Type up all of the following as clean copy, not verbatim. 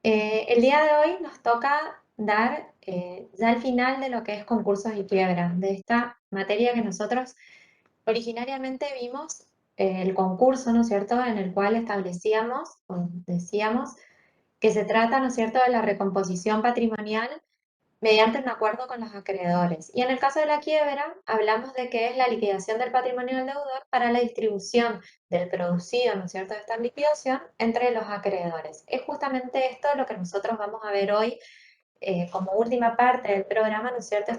El día de hoy nos toca dar ya el final de lo que es concursos y quiebra, de esta materia que nosotros originariamente vimos el concurso, ¿no es cierto?, en el cual establecíamos o decíamos que se trata, ¿no es cierto?, de la recomposición patrimonial mediante un acuerdo con los acreedores. Y en el caso de la quiebra, hablamos de que es la liquidación del patrimonio del deudor para la distribución del producido, ¿no es cierto?, de esta liquidación entre los acreedores. Es justamente esto lo que nosotros vamos a ver hoy como última parte del programa, ¿no es cierto?,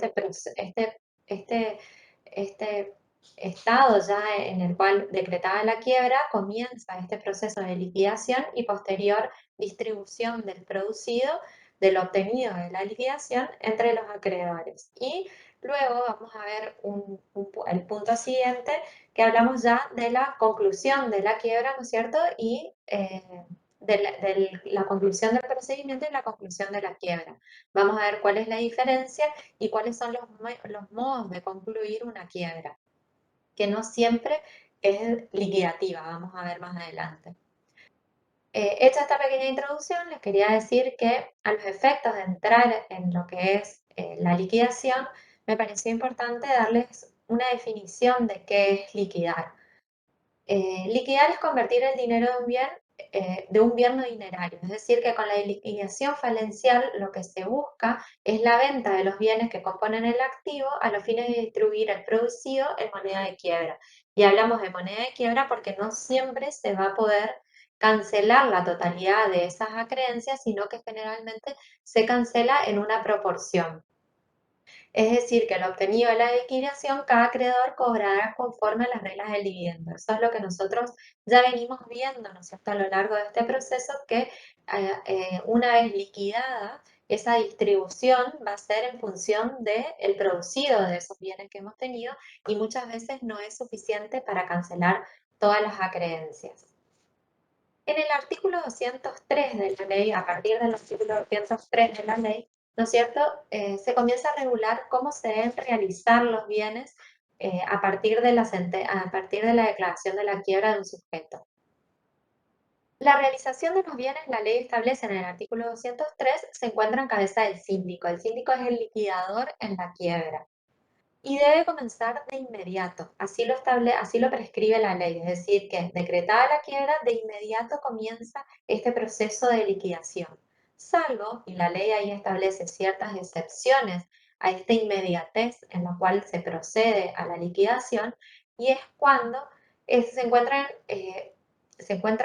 este, este estado ya en el cual decretada la quiebra, comienza este proceso de liquidación y posterior distribución del producido, de lo obtenido de la liquidación entre los acreedores. Y luego vamos a ver el punto siguiente, que hablamos ya de la conclusión de la quiebra, ¿no es cierto?, y de la conclusión del procedimiento y la conclusión de la quiebra. Vamos a ver cuál es la diferencia y cuáles son los modos de concluir una quiebra, que no siempre es liquidativa, vamos a ver más adelante. Hecha esta pequeña introducción, les quería decir que a los efectos de entrar en lo que es la liquidación, me pareció importante darles una definición de qué es liquidar. Liquidar es convertir el dinero de un bien no dinerario, es decir, que con la liquidación falencial lo que se busca es la venta de los bienes que componen el activo a los fines de distribuir el producido en moneda de quiebra. Y hablamos de moneda de quiebra porque no siempre se va a poder cancelar la totalidad de esas acreencias, sino que generalmente se cancela en una proporción. Es decir, que lo obtenido de la liquidación, cada acreedor cobrará conforme a las reglas del dividendo. Eso es lo que nosotros ya venimos viendo, ¿no es cierto?, a lo largo de este proceso, que una vez liquidada, esa distribución va a ser en función del producido de esos bienes que hemos tenido y muchas veces no es suficiente para cancelar todas las acreencias. En el artículo 203 de la ley, a partir del artículo 203 de la ley, ¿no es cierto?, se comienza a regular cómo se deben realizar los bienes a partir de a partir de la declaración de la quiebra de un sujeto. La realización de los bienes, la ley establece en el artículo 203, se encuentra en cabeza del síndico. El síndico es el liquidador en la quiebra. Y debe comenzar de inmediato, así lo prescribe la ley, es decir, que decretada la quiebra, de inmediato comienza este proceso de liquidación, salvo, y la ley ahí establece ciertas excepciones a esta inmediatez en la cual se procede a la liquidación, y es cuando se encuentra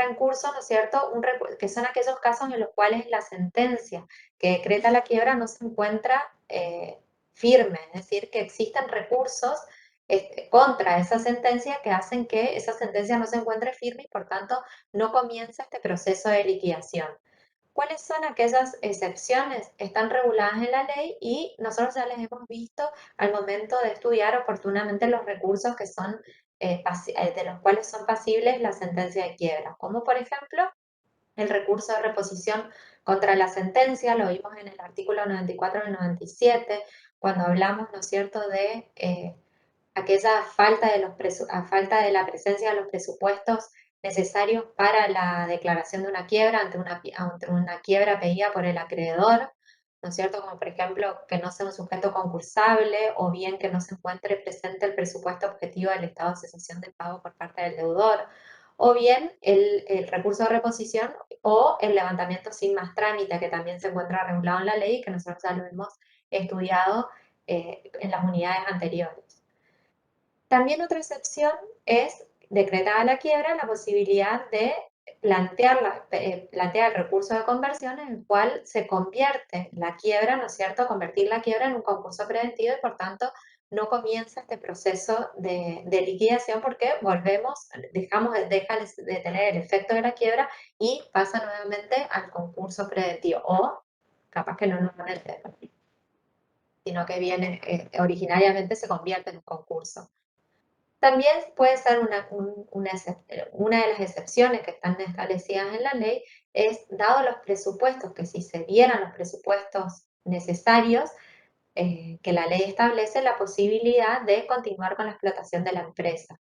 en curso, ¿no es cierto?, que son aquellos casos en los cuales la sentencia que decreta la quiebra no se encuentra firme, es decir, que existen recursos contra esa sentencia que hacen que esa sentencia no se encuentre firme y por tanto no comienza este proceso de liquidación. ¿Cuáles son aquellas excepciones? Están reguladas en la ley y nosotros ya les hemos visto al momento de estudiar oportunamente los recursos que son, de los cuales son pasibles la sentencia de quiebra, como por ejemplo el recurso de reposición contra la sentencia, lo vimos en el artículo 94 y 97, cuando hablamos, ¿no es cierto?, de aquella falta de la presencia de los presupuestos necesarios para la declaración de una quiebra ante una quiebra pedida por el acreedor, ¿no es cierto?, como por ejemplo que no sea un sujeto concursable o bien que no se encuentre presente el presupuesto objetivo del estado de cesación de pago por parte del deudor, o bien el recurso de reposición o el levantamiento sin más trámite, que también se encuentra regulado en la ley y que nosotros ya lo hemos estudiado en las unidades anteriores. También otra excepción es, decretada la quiebra, la posibilidad de plantear el recurso de conversión en el cual se convierte la quiebra, ¿no es cierto?, convertir la quiebra en un concurso preventivo y por tanto no comienza este proceso de liquidación porque deja de tener el efecto de la quiebra y pasa nuevamente al concurso preventivo o capaz que no nuevamente, sino que originariamente se convierte en un concurso. También puede ser una de las excepciones que están establecidas en la ley, es dado los presupuestos, que si se dieran los presupuestos necesarios, que la ley establece la posibilidad de continuar con la explotación de la empresa.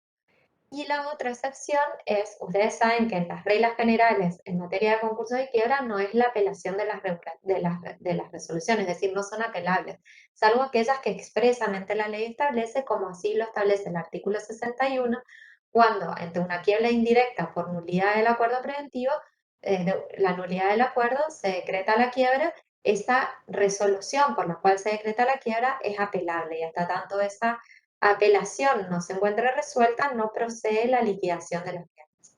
Y la otra excepción es, ustedes saben que en las reglas generales en materia de concursos de quiebra no es la apelación de las resoluciones, es decir, no son apelables, salvo aquellas que expresamente la ley establece, como así lo establece el artículo 61, cuando ante una quiebra indirecta por nulidad del acuerdo preventivo, la nulidad del acuerdo, se decreta la quiebra, esa resolución por la cual se decreta la quiebra es apelable y hasta tanto esa apelación no se encuentra resuelta, no procede la liquidación de los bienes.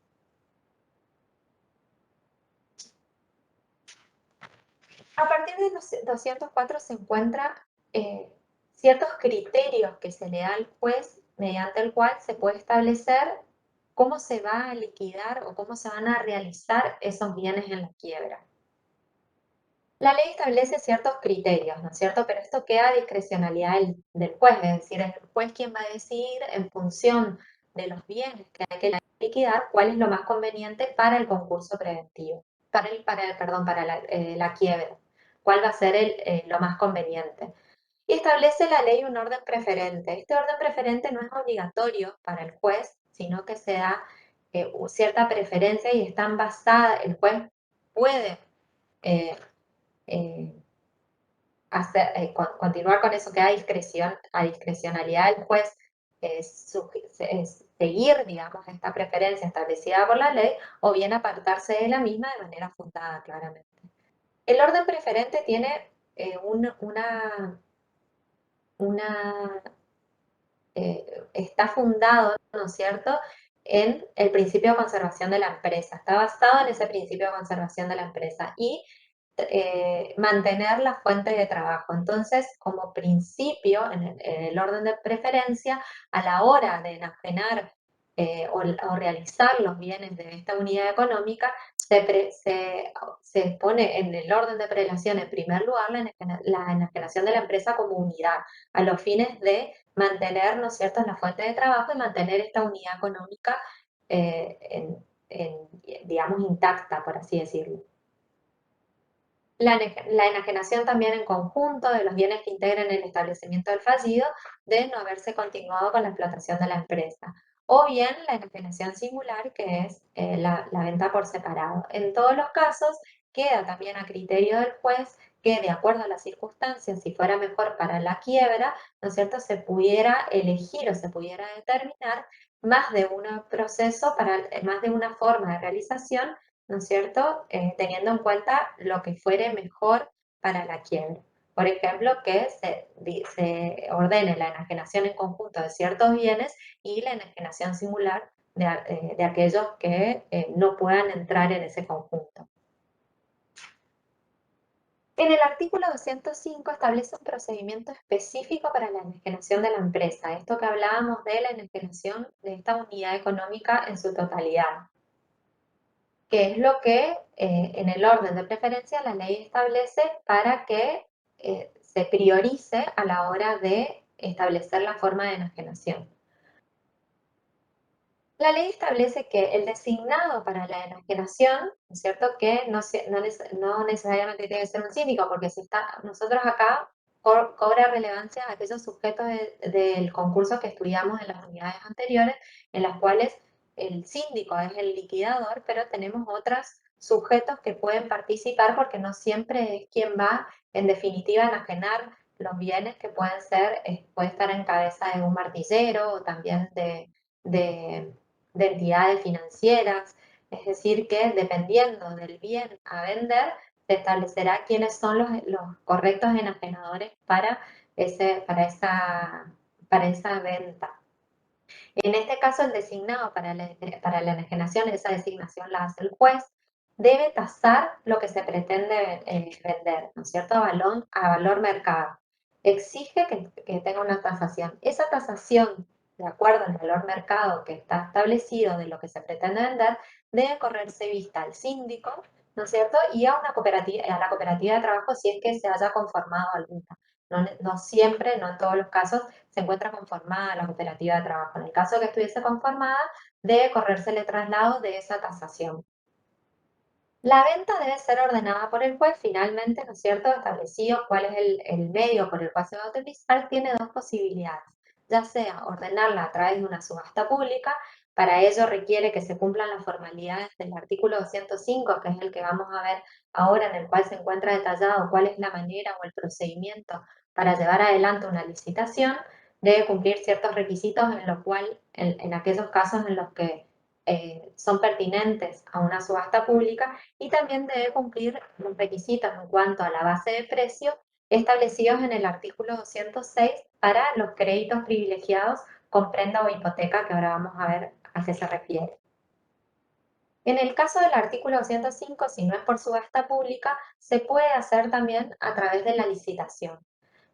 A partir de los 204 se encuentran ciertos criterios que se le da al juez mediante el cual se puede establecer cómo se va a liquidar o cómo se van a realizar esos bienes en la quiebra. La ley establece ciertos criterios, ¿no es cierto? Pero esto queda a discrecionalidad del juez, es decir, es el juez quien va a decidir en función de los bienes que hay que liquidar cuál es lo más conveniente para el concurso preventivo, perdón, para la quiebra, cuál va a ser lo más conveniente. Y establece la ley un orden preferente. Este orden preferente no es obligatorio para el juez, sino que se da cierta preferencia y están basadas, el juez puede eh, eh, continuar con eso, que a discrecionalidad del juez seguir, digamos, esta preferencia establecida por la ley o bien apartarse de la misma de manera fundada, claramente. El orden preferente tiene una está fundado, ¿no es cierto?, en el principio de conservación de la empresa, está basado en ese principio de conservación de la empresa y mantener la fuente de trabajo. Entonces, como principio, en el orden de preferencia, a la hora de enajenar o realizar los bienes de esta unidad económica, se pone en el orden de prelación, en primer lugar, la enajenación de la empresa como unidad, a los fines de mantener, ¿no es cierto?, la fuente de trabajo y mantener esta unidad económica, digamos, intacta, por así decirlo. La enajenación también en conjunto de los bienes que integren el establecimiento del fallido de no haberse continuado con la explotación de la empresa. O bien la enajenación singular, que es la venta por separado. En todos los casos, queda también a criterio del juez que, de acuerdo a las circunstancias, si fuera mejor para la quiebra, ¿no es cierto?, se pudiera elegir o se pudiera determinar más de un proceso, más de una forma de realización, ¿no es cierto?, teniendo en cuenta lo que fuere mejor para la quiebra. Por ejemplo, que se ordene la enajenación en conjunto de ciertos bienes y la enajenación singular de aquellos que no puedan entrar en ese conjunto. En el artículo 205 establece un procedimiento específico para la enajenación de la empresa, esto que hablábamos de la enajenación de esta unidad económica en su totalidad, que es lo que en el orden de preferencia la ley establece para que se priorice a la hora de establecer la forma de enajenación. La ley establece que el designado para la enajenación, ¿no es cierto?, que no necesariamente tiene que ser un síndico, porque nosotros acá cobra relevancia aquellos sujetos del concurso que estudiamos en las unidades anteriores, en las cuales el síndico es el liquidador, pero tenemos otros sujetos que pueden participar porque no siempre es quien va, en definitiva, a enajenar los bienes que pueden ser, puede estar en cabeza de un martillero o también de entidades financieras, es decir, que dependiendo del bien a vender, se establecerá quiénes son los correctos enajenadores para esa venta. En este caso, el designado para la enajenación, esa designación la hace el juez, debe tasar lo que se pretende vender, ¿no es cierto?, a valor mercado. Exige que tenga una tasación. Esa tasación, de acuerdo al valor mercado que está establecido de lo que se pretende vender, debe correrse vista al síndico, ¿no es cierto?, y a la cooperativa de trabajo si es que se haya conformado alguna. No siempre, no en todos los casos, se encuentra conformada la cooperativa de trabajo. En el caso de que estuviese conformada, debe corrérsele traslado de esa tasación. La venta debe ser ordenada por el juez, finalmente, ¿no es cierto?, establecido cuál es el medio por el cual se va a utilizar, tiene dos posibilidades, ya sea ordenarla a través de una subasta pública, Para ello requiere que se cumplan las formalidades del artículo 205, que es el que vamos a ver ahora, en el cual se encuentra detallado cuál es la manera o el procedimiento para llevar adelante una licitación. Debe cumplir ciertos requisitos en lo cual, en aquellos casos en los que son pertinentes a una subasta pública, y también debe cumplir los requisitos en cuanto a la base de precio establecidos en el artículo 206 para los créditos privilegiados con prenda o hipoteca, que ahora vamos a ver a qué se refiere. En el caso del artículo 205, si no es por subasta pública, se puede hacer también a través de la licitación.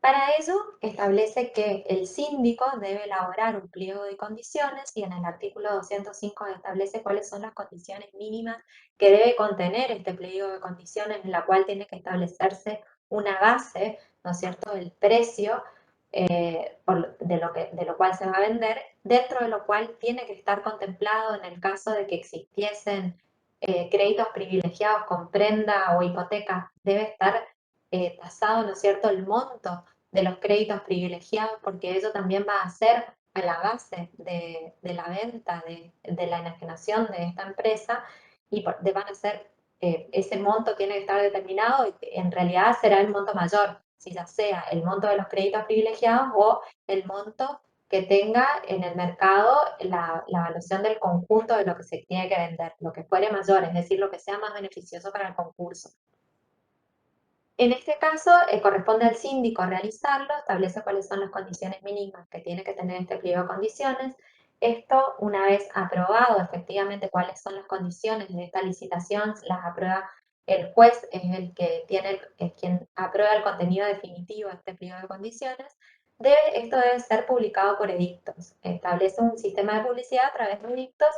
Para ello, establece que el síndico debe elaborar un pliego de condiciones, y en el artículo 205 establece cuáles son las condiciones mínimas que debe contener este pliego de condiciones, en la cual tiene que establecerse una base, ¿no es cierto?, del precio de lo cual se va a vender, dentro de lo cual tiene que estar contemplado, en el caso de que existiesen créditos privilegiados con prenda o hipoteca, debe estar tasado, ¿no es cierto?, el monto de los créditos privilegiados, porque eso también va a ser a la base de la venta, de la enajenación de esta empresa, y van a ser, ese monto tiene que estar determinado, y en realidad será el monto mayor, si ya sea el monto de los créditos privilegiados o el monto que tenga en el mercado la evaluación del conjunto de lo que se tiene que vender, lo que fuere mayor, es decir, lo que sea más beneficioso para el concurso. En este caso, corresponde al síndico realizarlo, establece cuáles son las condiciones mínimas que tiene que tener este pliego de condiciones. Esto, una vez aprobado efectivamente cuáles son las condiciones de esta licitación, las aprueba el juez, es el que es quien aprueba el contenido definitivo de este pliego de condiciones. Esto debe ser publicado por edictos. Establece un sistema de publicidad a través de edictos,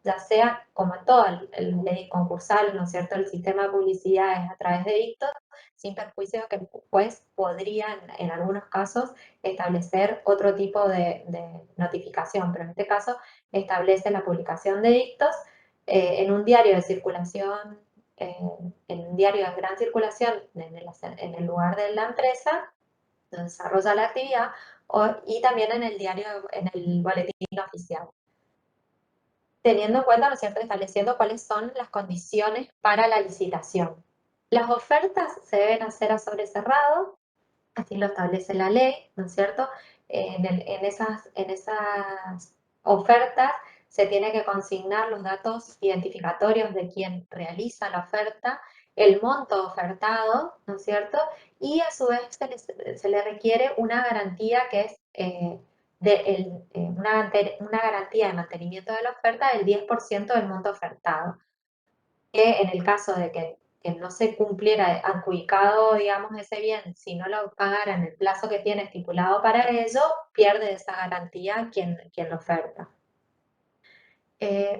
ya sea como en toda ley concursal, ¿no es cierto? El sistema de publicidad es a través de edictos, sin perjuicio de que el juez podría, en algunos casos, establecer otro tipo de notificación, pero en este caso establece la publicación de dictos en un diario de circulación, en un diario de gran circulación en el lugar de la empresa donde desarrolla la actividad, y también en el diario, en el boletín oficial, teniendo en cuenta, ¿no es cierto?, estableciendo cuáles son las condiciones para la licitación. Las ofertas se deben hacer a sobre cerrado, así lo establece la ley, ¿no es cierto? En esas ofertas se tiene que consignar los datos identificatorios de quien realiza la oferta, el monto ofertado, ¿no es cierto? Y a su vez se le requiere una garantía que es una garantía de mantenimiento de la oferta del 10% del monto ofertado, que en el caso de que no se cumpliera adjudicado, digamos, ese bien, si no lo pagara en el plazo que tiene estipulado para ello, pierde esa garantía quien lo oferta.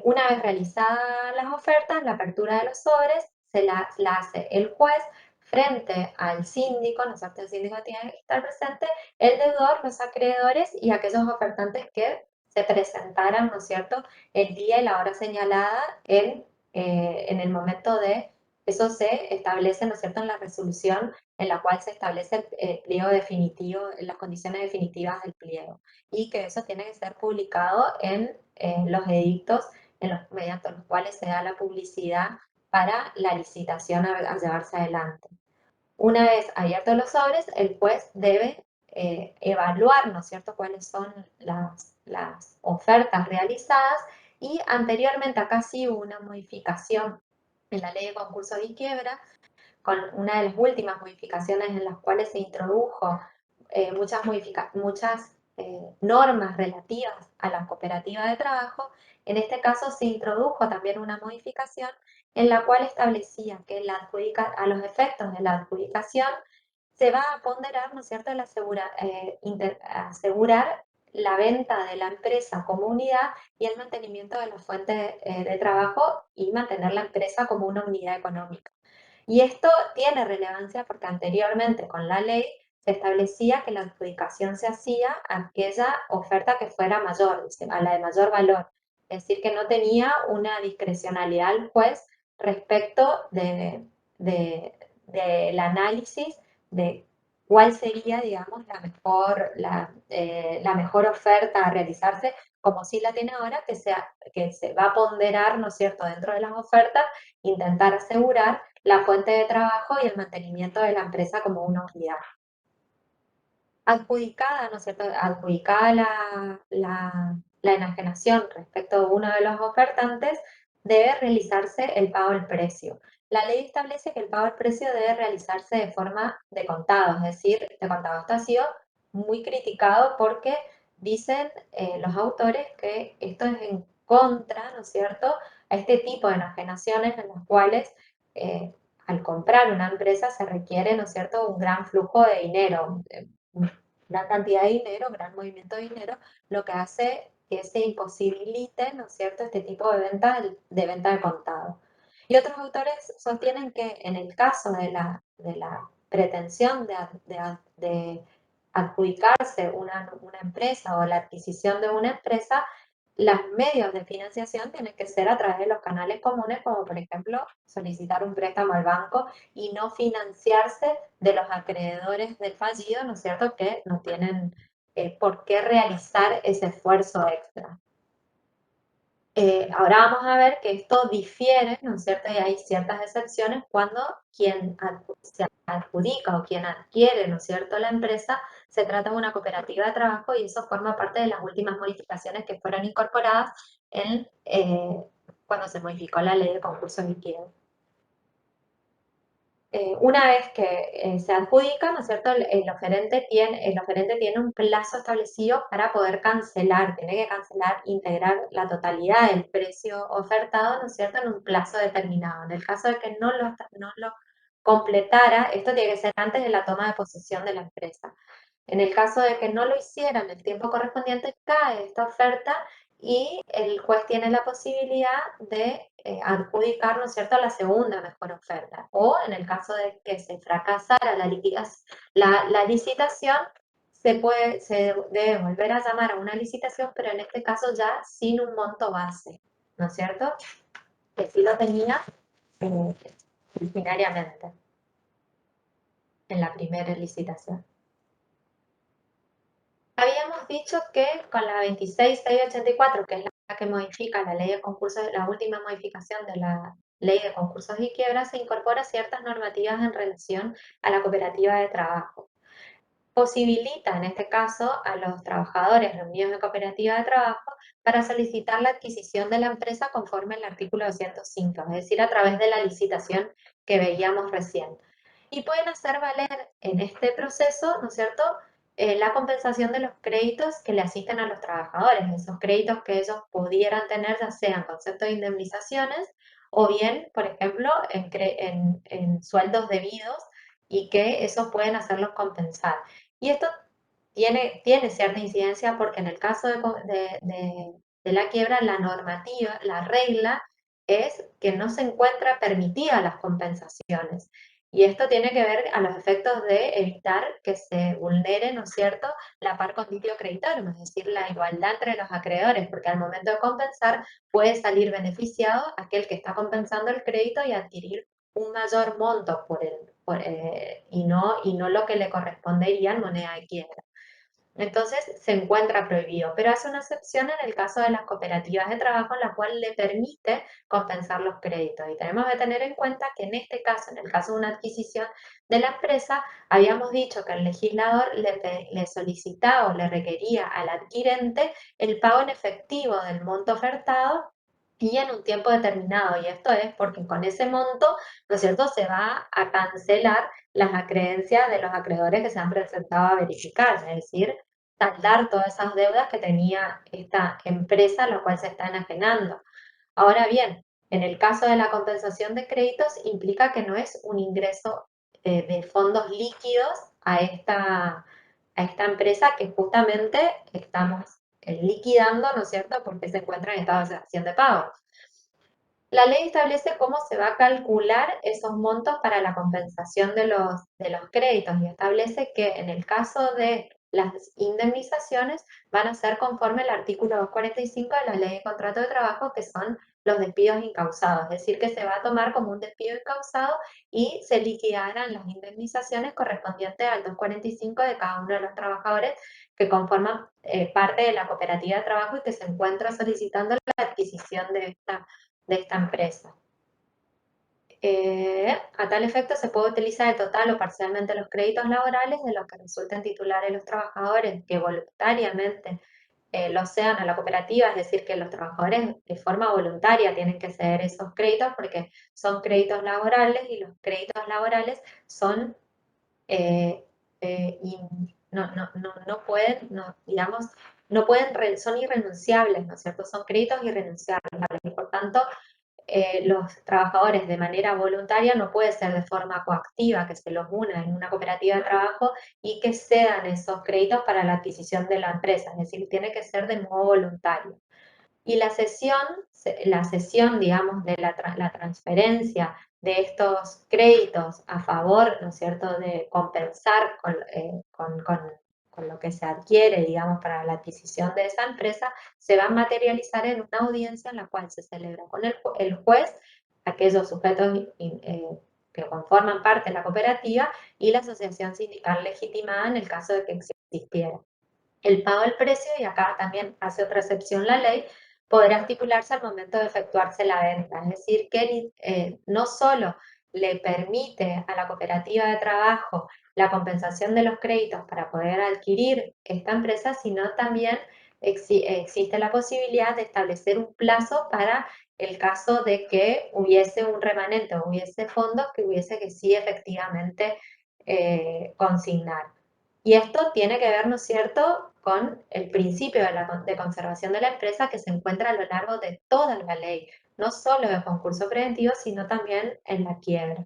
Una vez realizadas las ofertas, la apertura de los sobres la hace el juez frente al síndico, ¿no es cierto? El síndico tiene que estar presente, el deudor, los acreedores y aquellos ofertantes que se presentaran, ¿no es cierto?, el día y la hora señalada en el momento de, eso se establece, ¿no es cierto?, en la resolución en la cual se establece el pliego definitivo, las condiciones definitivas del pliego, y que eso tiene que ser publicado en los edictos mediante los cuales se da la publicidad para la licitación a llevarse adelante. Una vez abiertos los sobres, el juez debe evaluar, ¿no es cierto?, cuáles son las ofertas realizadas, y anteriormente acá sí hubo una modificación en la ley de concursos y quiebra, con una de las últimas modificaciones en las cuales se introdujo muchas normas relativas a la cooperativa de trabajo. En este caso se introdujo también una modificación en la cual establecía que a los efectos de la adjudicación se va a ponderar, ¿no es cierto?, asegurar la venta de la empresa como unidad y el mantenimiento de la fuente de trabajo, y mantener la empresa como una unidad económica. Y esto tiene relevancia porque anteriormente con la ley se establecía que la adjudicación se hacía a aquella oferta que fuera mayor, a la de mayor valor. Es decir, que no tenía una discrecionalidad el juez respecto del análisis de cuál sería, digamos, la mejor oferta a realizarse como sí la tiene ahora, que se va a ponderar, ¿no es cierto?, dentro de las ofertas, intentar asegurar la fuente de trabajo y el mantenimiento de la empresa como una unidad. Adjudicada, ¿no es cierto?, adjudicada la enajenación respecto de uno de los ofertantes, debe realizarse el pago del precio. La ley establece que el pago del precio debe realizarse de forma de contado, es decir, de contado. Esto ha sido muy criticado porque dicen los autores que esto es en contra, ¿no es cierto?, a este tipo de enajenaciones en las cuales al comprar una empresa se requiere, ¿no es cierto?, un gran flujo de dinero, gran cantidad de dinero, gran movimiento de dinero, lo que hace que se imposibilite, ¿no es cierto?, este tipo de venta de contado. Y otros autores sostienen que en el caso de la pretensión de adjudicarse una empresa o la adquisición de una empresa, los medios de financiación tienen que ser a través de los canales comunes, como por ejemplo solicitar un préstamo al banco y no financiarse de los acreedores del fallido, ¿no es cierto?, que no tienen por qué realizar ese esfuerzo extra. Ahora vamos a ver que esto difiere, ¿no es cierto?, y hay ciertas excepciones cuando quien se adjudica o quien adquiere, ¿no es cierto?, la empresa, se trata de una cooperativa de trabajo y eso forma parte de las últimas modificaciones que fueron incorporadas cuando se modificó la ley de concursos liquidados. Una vez que se adjudica, ¿no es cierto?, el oferente tiene un plazo establecido para poder cancelar, tiene que cancelar, integrar la totalidad del precio ofertado, ¿no es cierto?, en un plazo determinado. En el caso de que no lo completara, esto tiene que ser antes de la toma de posesión de la empresa. En el caso de que no lo hiciera en el tiempo correspondiente, cae esta oferta y el juez tiene la posibilidad de adjudicar, ¿no es cierto?, la segunda mejor oferta. O en el caso de que se fracasara la licitación, se debe volver a llamar a una licitación, pero en este caso ya sin un monto base, ¿no es cierto?, que sí lo tenía eh, originariamente en la primera licitación. Habíamos dicho que con la 26.684, que es la que modifica la ley de concursos, la última modificación de la ley de concursos y quiebras, se incorpora ciertas normativas en relación a la cooperativa de trabajo. Posibilita, en este caso, a los trabajadores reunidos en cooperativa de trabajo para solicitar la adquisición de la empresa conforme al artículo 205, es decir, a través de la licitación que veíamos recién. Y pueden hacer valer en este proceso, ¿no es cierto?, la compensación de los créditos que le asisten a los trabajadores, esos créditos que ellos pudieran tener, ya sea en concepto de indemnizaciones o bien, por ejemplo, en sueldos debidos y que esos pueden hacerlos compensar. Y esto tiene cierta incidencia porque en el caso de la quiebra, la normativa, la regla es que no se encuentra permitida las compensaciones. Y esto tiene que ver a los efectos de evitar que se vulnere, ¿no es cierto?, la par conditio creditorum, es decir, la igualdad entre los acreedores, porque al momento de compensar puede salir beneficiado aquel que está compensando el crédito y adquirir un mayor monto y no lo que le correspondería en moneda de quiebra. Entonces se encuentra prohibido, pero hace una excepción en el caso de las cooperativas de trabajo, en la cual le permite compensar los créditos. Y tenemos que tener en cuenta que en este caso, en el caso de una adquisición de la empresa, habíamos dicho que el legislador le solicitaba o le requería al adquirente el pago en efectivo del monto ofertado y en un tiempo determinado. Y esto es porque con ese monto, ¿no es cierto?, se va a cancelar las acreencias de los acreedores que se han presentado a verificar, es decir, saldar todas esas deudas que tenía esta empresa a la cual se está enajenando. Ahora bien, en el caso de la compensación de créditos implica que no es un ingreso de fondos líquidos a esta empresa que justamente estamos liquidando, ¿no es cierto?, porque se encuentra en estado de acción de pago. La ley establece cómo se va a calcular esos montos para la compensación de los créditos y establece que en el caso de las indemnizaciones van a ser conforme al artículo 245 de la Ley de Contrato de Trabajo, que son los despidos incausados, es decir, que se va a tomar como un despido incausado y se liquidarán las indemnizaciones correspondientes al 245 de cada uno de los trabajadores que conforman parte de la cooperativa de trabajo y que se encuentra solicitando la adquisición de esta empresa. A tal efecto, se puede utilizar total o parcialmente los créditos laborales de los que resulten titulares los trabajadores que voluntariamente lo sean a la cooperativa, es decir, que los trabajadores de forma voluntaria tienen que ceder esos créditos porque son créditos laborales y los créditos laborales son, no pueden, digamos, no pueden, son irrenunciables, ¿no es cierto? Son créditos irrenunciables y por tanto los trabajadores de manera voluntaria no puede ser de forma coactiva, que se los una en una cooperativa de trabajo y que cedan esos créditos para la adquisición de la empresa, es decir, tiene que ser de modo voluntario. Y la cesión, digamos, de la transferencia de estos créditos a favor, ¿no es cierto?, de compensar con lo que se adquiere, digamos, para la adquisición de esa empresa, se va a materializar en una audiencia en la cual se celebra con el juez, aquellos sujetos que conforman parte de la cooperativa y la asociación sindical legitimada en el caso de que existiera. El pago del precio, y acá también hace otra excepción la ley, podrá estipularse al momento de efectuarse la venta. Es decir, que no solo le permite a la cooperativa de trabajo la compensación de los créditos para poder adquirir esta empresa, sino también existe la posibilidad de establecer un plazo para el caso de que hubiese un remanente o hubiese fondos que hubiese que sí efectivamente consignar. Y esto tiene que ver, ¿no es cierto?, con el principio de conservación de la empresa que se encuentra a lo largo de toda la ley, no solo de concurso preventivo, sino también en la quiebra.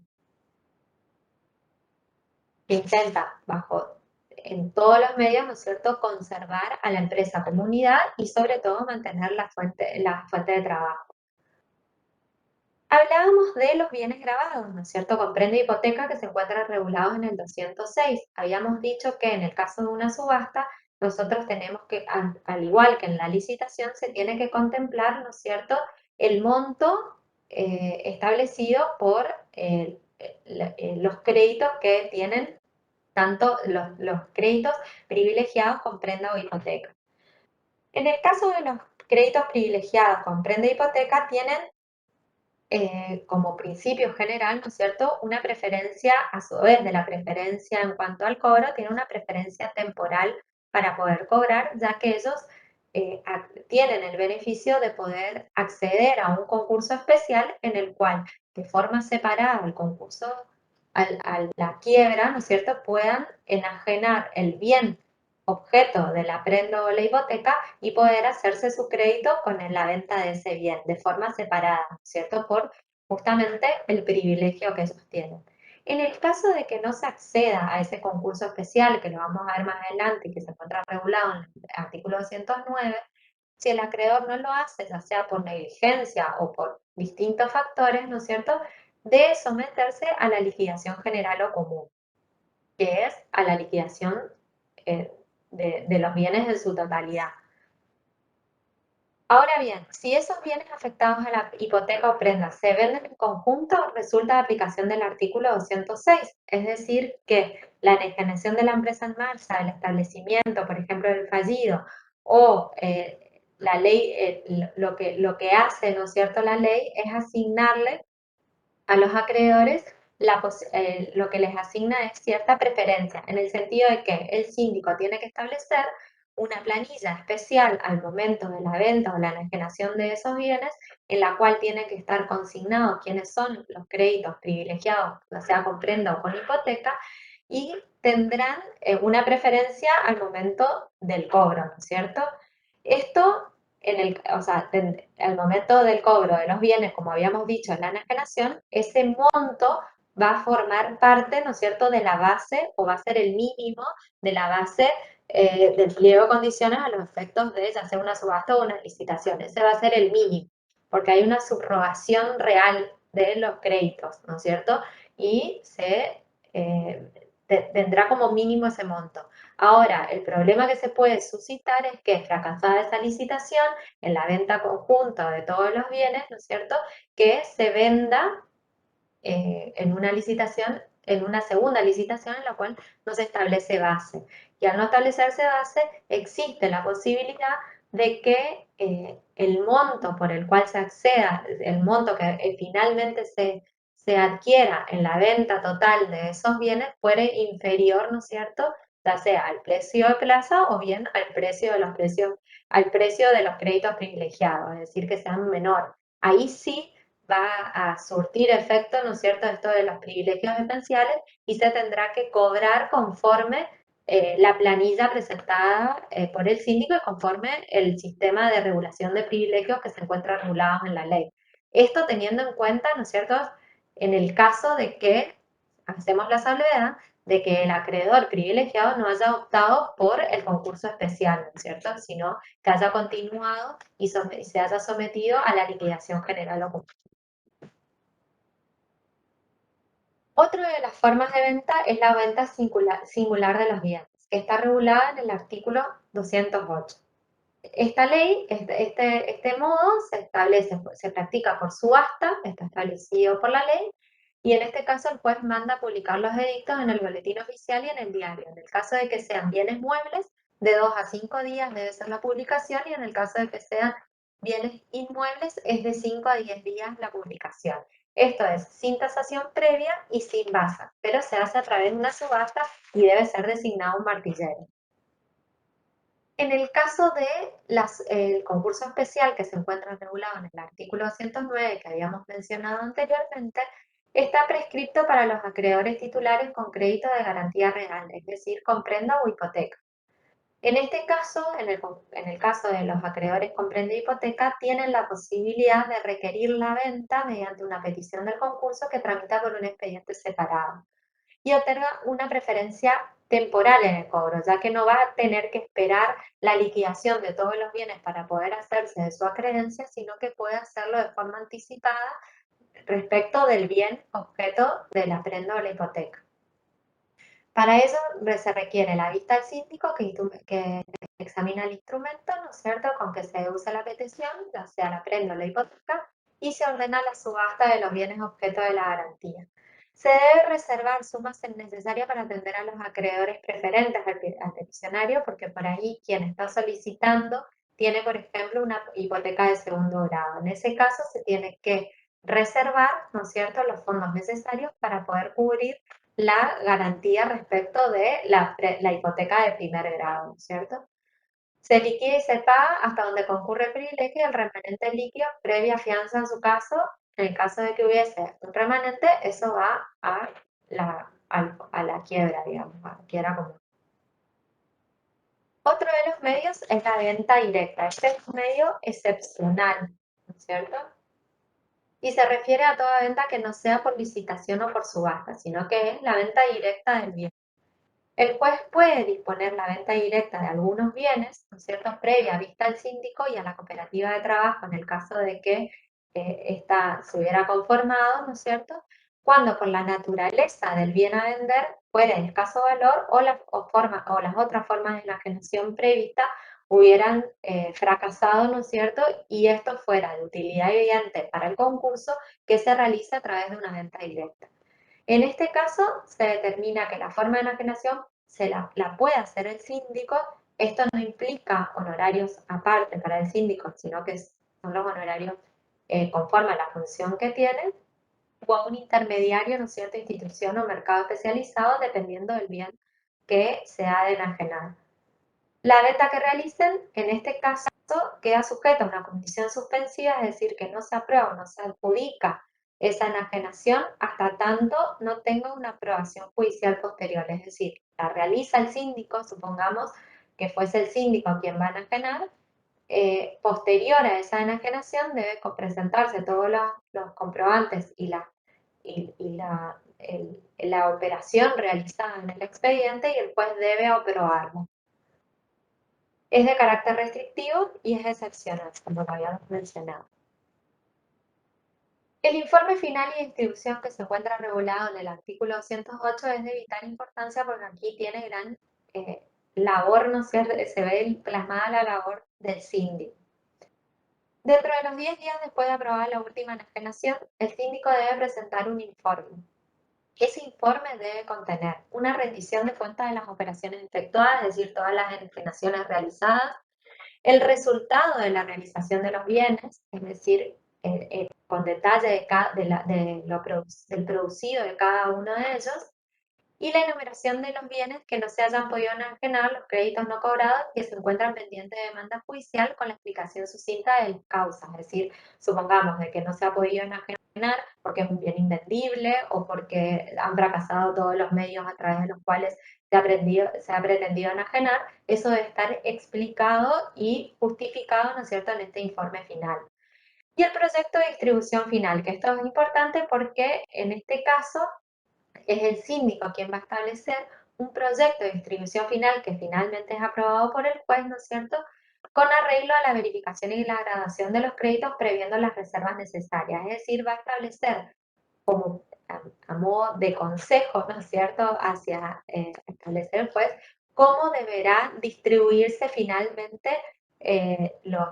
Que intenta, en todos los medios, ¿no es cierto?, conservar a la empresa como unidad y sobre todo mantener la fuente de trabajo. Hablábamos de los bienes grabados, ¿no es cierto?, con prenda e hipoteca que se encuentran regulados en el 206. Habíamos dicho que en el caso de una subasta, nosotros tenemos que, al igual que en la licitación, se tiene que contemplar, ¿no es cierto?, el monto establecido por los créditos que tienen, tanto los créditos privilegiados con prenda o hipoteca. En el caso de los créditos privilegiados con prenda e hipoteca, tienen como principio general, ¿no es cierto?, una preferencia, a su vez de la preferencia en cuanto al cobro, tiene una preferencia temporal para poder cobrar, ya que ellos tienen el beneficio de poder acceder a un concurso especial en el cual, de forma separada al concurso, a la quiebra, ¿no es cierto?, puedan enajenar el bien objeto de la prenda o la hipoteca y poder hacerse su crédito con la venta de ese bien de forma separada, ¿cierto? Por justamente el privilegio que ellos tienen. En el caso de que no se acceda a ese concurso especial, que lo vamos a ver más adelante y que se encuentra regulado en el artículo 209, si el acreedor no lo hace, ya sea por negligencia o por distintos factores, ¿no es cierto?, de someterse a la liquidación general o común, que es a la liquidación eh, de los bienes en su totalidad. Ahora bien, si esos bienes afectados a la hipoteca o prenda se venden en conjunto, resulta de aplicación del artículo 206, es decir, que la enajenación de la empresa en marcha, el establecimiento, por ejemplo, del fallido, o la ley, lo que hace, ¿no es cierto?, la ley es asignarle a los acreedores lo que les asigna es cierta preferencia, en el sentido de que el síndico tiene que establecer una planilla especial al momento de la venta o la enajenación de esos bienes, en la cual tiene que estar consignado quiénes son los créditos privilegiados, ya sea con prenda o con hipoteca, y tendrán una preferencia al momento del cobro, ¿no es cierto? Esto o sea, al momento del cobro de los bienes, como habíamos dicho en la enajenación, ese monto va a formar parte, ¿no es cierto?, de la base, o va a ser el mínimo de la base del pliego de condiciones a los efectos de ya sea una subasta o una licitación. Ese va a ser el mínimo, porque hay una subrogación real de los créditos, ¿no es cierto? Y se tendrá como mínimo ese monto. Ahora, el problema que se puede suscitar es que fracasada esa licitación, en la venta conjunta de todos los bienes, ¿no es cierto?, que se venda en una licitación, en una segunda licitación en la cual no se establece base. Y al no establecerse base, existe la posibilidad de que el monto por el cual se acceda, el monto que finalmente se adquiera en la venta total de esos bienes, fuere inferior, ¿no es cierto?, ya sea al precio de plaza o bien al precio de los precios, al precio de los créditos privilegiados, es decir, que sean menor. Ahí sí va a surtir efecto, ¿no es cierto?, esto de los privilegios esenciales y se tendrá que cobrar conforme la planilla presentada por el síndico y conforme el sistema de regulación de privilegios que se encuentra regulado en la ley. Esto teniendo en cuenta, ¿no es cierto?, en el caso de que, hacemos la salvedad, de que el acreedor privilegiado no haya optado por el concurso especial, ¿no es cierto?, sino que haya continuado y se haya sometido a la liquidación general o común. Otra de las formas de venta es la venta singular de los bienes, que está regulada en el artículo 208. Esta ley, este modo se establece, se practica por subasta, está establecido por la ley, y en este caso el juez manda publicar los edictos en el boletín oficial y en el diario. En el caso de que sean bienes muebles, de 2 a 5 días debe ser la publicación, y en el caso de que sean bienes inmuebles, es de 5 a 10 días la publicación. Esto es sin tasación previa y sin base, pero se hace a través de una subasta y debe ser designado un martillero. En el caso del concurso especial que se encuentra regulado en el artículo 209 que habíamos mencionado anteriormente, está prescripto para los acreedores titulares con crédito de garantía real, es decir, con prenda o hipoteca. En este caso, en el caso de los acreedores con prenda e hipoteca, tienen la posibilidad de requerir la venta mediante una petición del concurso que tramita por un expediente separado y otorga una preferencia temporal en el cobro, ya que no va a tener que esperar la liquidación de todos los bienes para poder hacerse de su acreencia, sino que puede hacerlo de forma anticipada respecto del bien objeto de la prenda o la hipoteca. Para ello se requiere la vista del síndico que examina el instrumento, ¿no es cierto?, con que se deduce la petición, ya sea la prenda o la hipoteca, y se ordena la subasta de los bienes objeto de la garantía. Se debe reservar sumas necesarias para atender a los acreedores preferentes al peticionario, porque por ahí quien está solicitando tiene, por ejemplo, una hipoteca de segundo grado. En ese caso se tiene que reservar, ¿no es cierto?, los fondos necesarios para poder cubrir la garantía respecto de la hipoteca de primer grado, ¿cierto? Se liquida y se paga hasta donde concurre el privilegio y el remanente líquido previa fianza en su caso. En el caso de que hubiese un remanente, eso va a la quiebra, digamos, a la quiebra común. Otro de los medios es la venta directa. Este es un medio excepcional, ¿no es cierto? Y se refiere a toda venta que no sea por licitación o por subasta, sino que es la venta directa del bien. El juez puede disponer la venta directa de algunos bienes, ¿no es cierto?, previa vista al síndico y a la cooperativa de trabajo en el caso de que ésta se hubiera conformado, ¿no es cierto?, cuando por la naturaleza del bien a vender fuera de escaso valor o las otras formas de enajenación prevista hubieran fracasado, ¿no es cierto?, y esto fuera de utilidad evidente para el concurso que se realice a través de una venta directa. En este caso, se determina que la forma de enajenación la puede hacer el síndico. Esto no implica honorarios aparte para el síndico, sino que son los honorarios conforme a la función que tiene, o a un intermediario, ¿no es cierto?, institución o mercado especializado, dependiendo del bien que se ha de enajenar. La venta que realicen, en este caso, queda sujeta a una condición suspensiva, es decir, que no se aprueba o no se adjudica esa enajenación hasta tanto no tenga una aprobación judicial posterior. Es decir, la realiza el síndico, supongamos que fuese el síndico quien va a enajenar, posterior a esa enajenación debe presentarse todos los comprobantes y la operación realizada en el expediente y el juez debe aprobarlo. Es de carácter restrictivo y es excepcional, como lo habíamos mencionado. El informe final y distribución que se encuentra regulado en el artículo 208 es de vital importancia porque aquí tiene gran labor, ¿no es cierto? Se ve plasmada la labor del síndico. Dentro de los 10 días después de aprobar la última enajenación, el síndico debe presentar un informe. Ese informe debe contener una rendición de cuentas de las operaciones efectuadas, es decir, todas las enajenaciones realizadas, el resultado de la realización de los bienes, es decir, con detalle del producido de cada uno de ellos, y la enumeración de los bienes que no se hayan podido enajenar, los créditos no cobrados que se encuentran pendientes de demanda judicial con la explicación sucinta de las causas, es decir, supongamos de que no se ha podido enajenar porque es un bien invendible o porque han fracasado todos los medios a través de los cuales se ha pretendido enajenar, eso debe estar explicado y justificado, ¿no es cierto?, en este informe final. Y el proyecto de distribución final, que esto es importante porque en este caso es el síndico quien va a establecer un proyecto de distribución final que finalmente es aprobado por el juez, ¿no es cierto?, con arreglo a la verificación y la gradación de los créditos previendo las reservas necesarias. Es decir, va a establecer como a modo de consejo, ¿no es cierto?, hacia establecer el juez cómo deberá distribuirse finalmente lo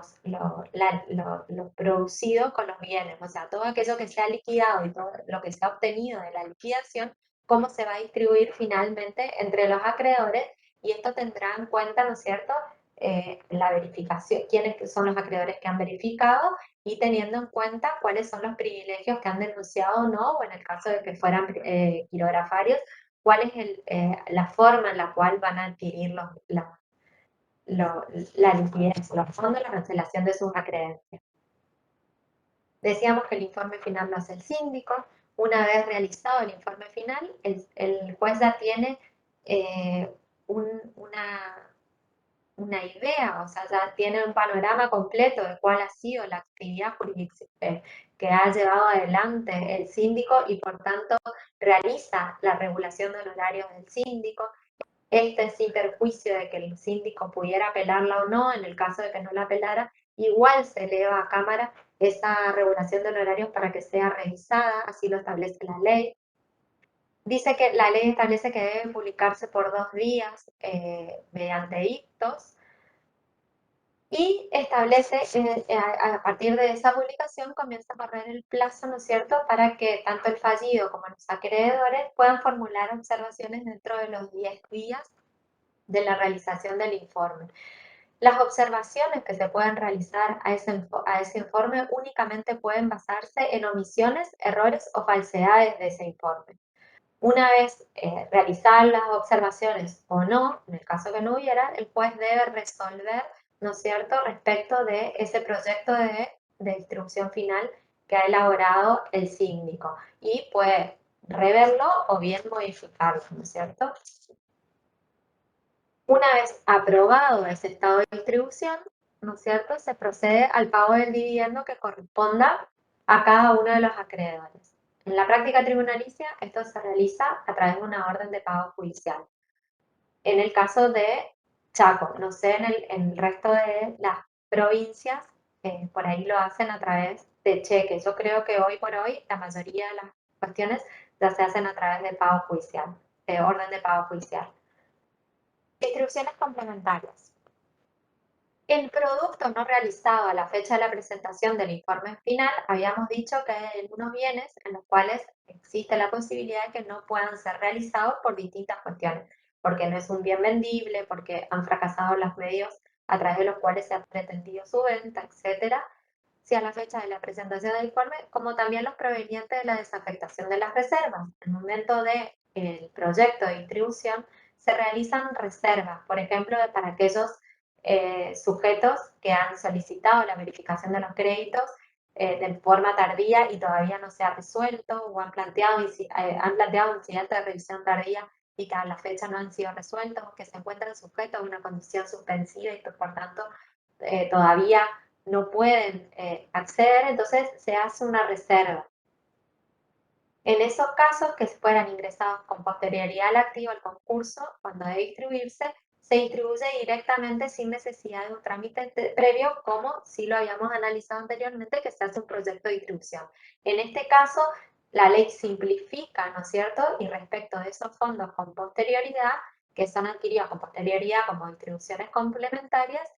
producido con los bienes, o sea, todo aquello que se ha liquidado y todo lo que se ha obtenido de la liquidación, cómo se va a distribuir finalmente entre los acreedores, y esto tendrá en cuenta, ¿no es cierto?, la verificación, quiénes son los acreedores que han verificado y teniendo en cuenta cuáles son los privilegios que han denunciado o no, o en el caso de que fueran quirografarios, cuál es la forma en la cual van a adquirir la liquidez, los fondos, la cancelación de sus acreencias. Decíamos que el informe final lo hace el síndico. Una vez realizado el informe final, el juez ya tiene una idea, o sea, ya tiene un panorama completo de cuál ha sido la actividad que ha llevado adelante el síndico y por tanto realiza la regulación de horarios del síndico. Sin perjuicio de que el síndico pudiera apelarla o no, en el caso de que no la apelara, igual se eleva a Cámara esa regulación de horarios para que sea revisada, así lo establece la ley. Dice que la ley establece que debe publicarse por 2 días mediante dictos, y establece, a partir de esa publicación comienza a correr el plazo, ¿no es cierto?, para que tanto el fallido como los acreedores puedan formular observaciones dentro de los 10 días de la realización del informe. Las observaciones que se pueden realizar a ese informe únicamente pueden basarse en omisiones, errores o falsedades de ese informe. Una vez realizadas las observaciones o no, en el caso que no hubiera, el juez debe resolver, ¿no es cierto?, respecto de ese proyecto de distribución final que ha elaborado el síndico y puede reverlo o bien modificarlo, ¿no es cierto? Una vez aprobado ese estado de distribución, ¿no es cierto?, se procede al pago del dividendo que corresponda a cada uno de los acreedores. En la práctica tribunalicia, esto se realiza a través de una orden de pago judicial. En el caso de Chaco, no sé, en el resto de las provincias, por ahí lo hacen a través de cheques. Yo creo que hoy por hoy la mayoría de las cuestiones ya se hacen a través de pago judicial, de orden de pago judicial. Distribuciones complementarias. El producto no realizado a la fecha de la presentación del informe final, habíamos dicho que hay algunos bienes en los cuales existe la posibilidad de que no puedan ser realizados por distintas cuestiones, porque no es un bien vendible, porque han fracasado los medios a través de los cuales se ha pretendido su venta, etcétera, si a la fecha de la presentación del informe, como también los provenientes de la desafectación de las reservas. En el momento del proyecto de distribución se realizan reservas, por ejemplo, para aquellos sujetos que han solicitado la verificación de los créditos de forma tardía y todavía no se ha resuelto, o han planteado incidentes de revisión tardía y que a la fecha no han sido resueltos, o que se encuentran sujetos a una condición suspensiva y que por tanto todavía no pueden acceder, entonces se hace una reserva. En esos casos que fueran ingresados con posterioridad al activo al concurso, cuando debe distribuirse, se distribuye directamente sin necesidad de un trámite previo, como si lo habíamos analizado anteriormente, que se hace un proyecto de distribución. En este caso, la ley simplifica, ¿no es cierto? Y respecto de esos fondos con posterioridad, que son adquiridos con posterioridad como distribuciones complementarias,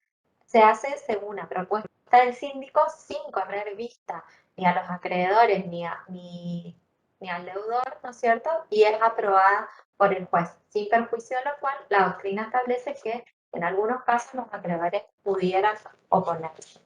se hace según la propuesta del síndico sin correr vista ni a los acreedores ni al deudor, ¿no es cierto? Y es aprobada por el juez, sin perjuicio de lo cual la doctrina establece que en algunos casos los acreedores pudieran oponerse.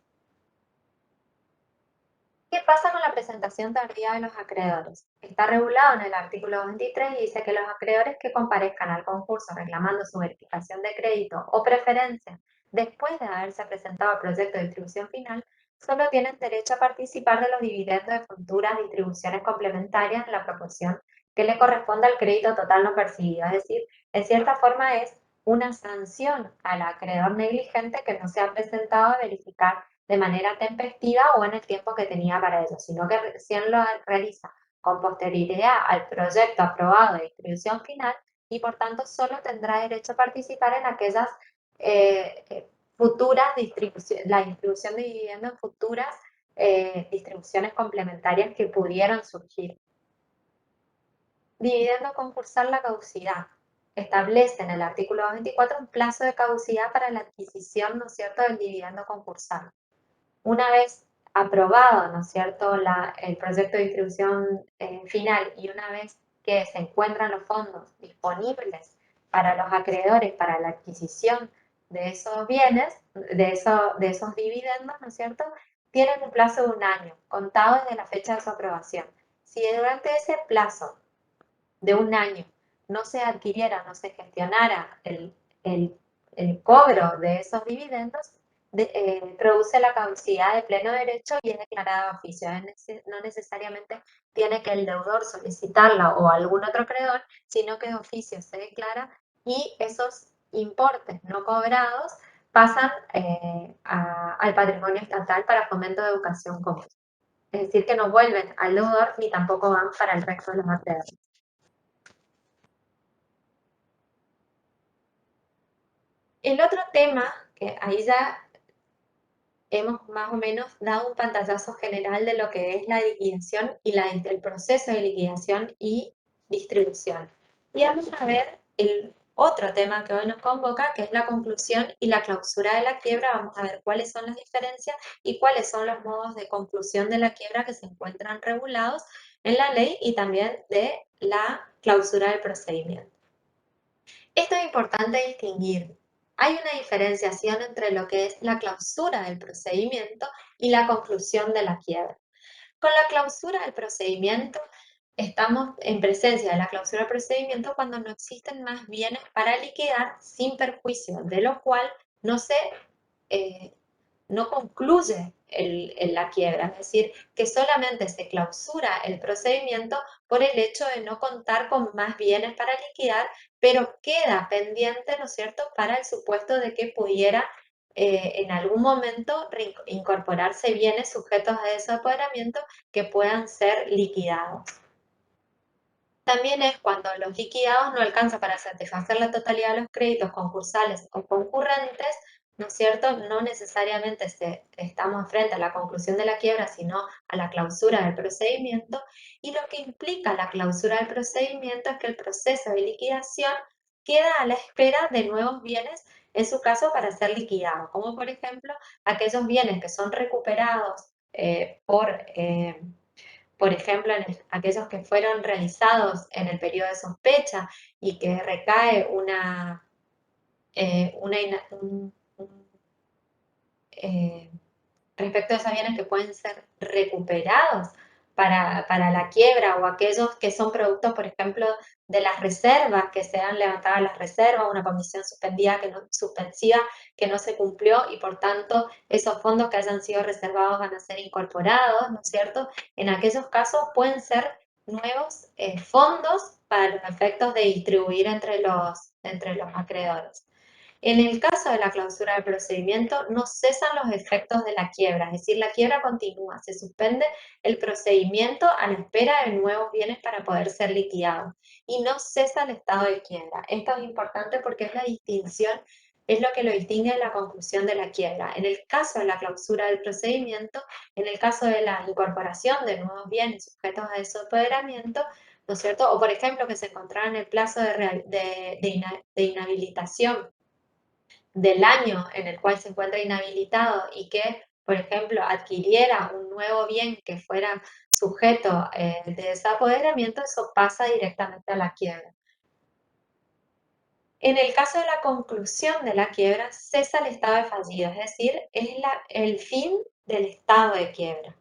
¿Qué pasa con la presentación tardía de los acreedores? Está regulado en el artículo 23 y dice que los acreedores que comparezcan al concurso reclamando su verificación de crédito o preferencia después de haberse presentado el proyecto de distribución final, solo tienen derecho a participar de los dividendos de futuras distribuciones complementarias en la proporción que le corresponde al crédito total no percibido. Es decir, en cierta forma es una sanción al acreedor negligente que no se ha presentado a verificar de manera tempestiva o en el tiempo que tenía para ello, sino que recién lo realiza con posterioridad al proyecto aprobado de distribución final y por tanto solo tendrá derecho a participar en aquellas futuras distribuciones, la distribución de dividendos en futuras distribuciones complementarias que pudieran surgir. Dividendo concursal la caducidad. Establece en el artículo 24 un plazo de caducidad para la adquisición, ¿no es cierto?, del dividendo concursal. Una vez aprobado, ¿no es cierto?, el proyecto de distribución final y una vez que se encuentran los fondos disponibles para los acreedores para la adquisición de esos bienes, de esos dividendos, ¿no es cierto?, tienen un plazo de un año, contado desde la fecha de su aprobación. Si durante ese plazo de un año no se adquiriera, no se gestionara el cobro de esos dividendos, produce la caducidad de pleno derecho y es declarada de oficio. No necesariamente tiene que el deudor solicitarla o algún otro acreedor, sino que de oficio se declara y esos importes no cobrados pasan al patrimonio estatal para fomento de educación común. Es decir, que no vuelven al deudor ni tampoco van para el resto de los acreedores. El otro tema, que ahí ya hemos más o menos dado un pantallazo general de lo que es la liquidación y el proceso de liquidación y distribución. Y vamos a ver el otro tema que hoy nos convoca, que es la conclusión y la clausura de la quiebra. Vamos a ver cuáles son las diferencias y cuáles son los modos de conclusión de la quiebra que se encuentran regulados en la ley y también de la clausura del procedimiento. Esto es importante distinguir. Hay una diferenciación entre lo que es la clausura del procedimiento y la conclusión de la quiebra. Con la clausura del procedimiento, estamos en presencia de la clausura del procedimiento cuando no existen más bienes para liquidar sin perjuicio, de lo cual no se no concluye la quiebra, es decir, que solamente se clausura el procedimiento por el hecho de no contar con más bienes para liquidar, pero queda pendiente, ¿no es cierto?, para el supuesto de que pudiera en algún momento incorporarse bienes sujetos a desapoderamiento que puedan ser liquidados. También es cuando los liquidados no alcanzan para satisfacer la totalidad de los créditos concursales o concurrentes, ¿no es cierto? No necesariamente estamos frente a la conclusión de la quiebra, sino a la clausura del procedimiento. Y lo que implica la clausura del procedimiento es que el proceso de liquidación queda a la espera de nuevos bienes, en su caso, para ser liquidados, como por ejemplo aquellos bienes que son recuperados por ejemplo, en aquellos que fueron realizados en el periodo de sospecha y que recae eh, respecto a esos bienes que pueden ser recuperados para la quiebra o aquellos que son productos, por ejemplo, de las reservas, que se han levantado las reservas, una comisión suspensiva que no se cumplió y por tanto esos fondos que hayan sido reservados van a ser incorporados, ¿no es cierto? En aquellos casos pueden ser nuevos fondos para los efectos de distribuir entre los acreedores. En el caso de la clausura del procedimiento, no cesan los efectos de la quiebra, es decir, la quiebra continúa, se suspende el procedimiento a la espera de nuevos bienes para poder ser liquidados y no cesa el estado de quiebra. Esto es importante porque es la distinción, es lo que lo distingue de la conclusión de la quiebra. En el caso de la clausura del procedimiento, en el caso de la incorporación de nuevos bienes sujetos a desapoderamiento, ¿no es cierto? O por ejemplo, que se encontrara en el plazo de inhabilitación del año en el cual se encuentra inhabilitado y que, por ejemplo, adquiriera un nuevo bien que fuera sujeto de desapoderamiento, eso pasa directamente a la quiebra. En el caso de la conclusión de la quiebra, cesa el estado de fallido, es decir, es el fin del estado de quiebra.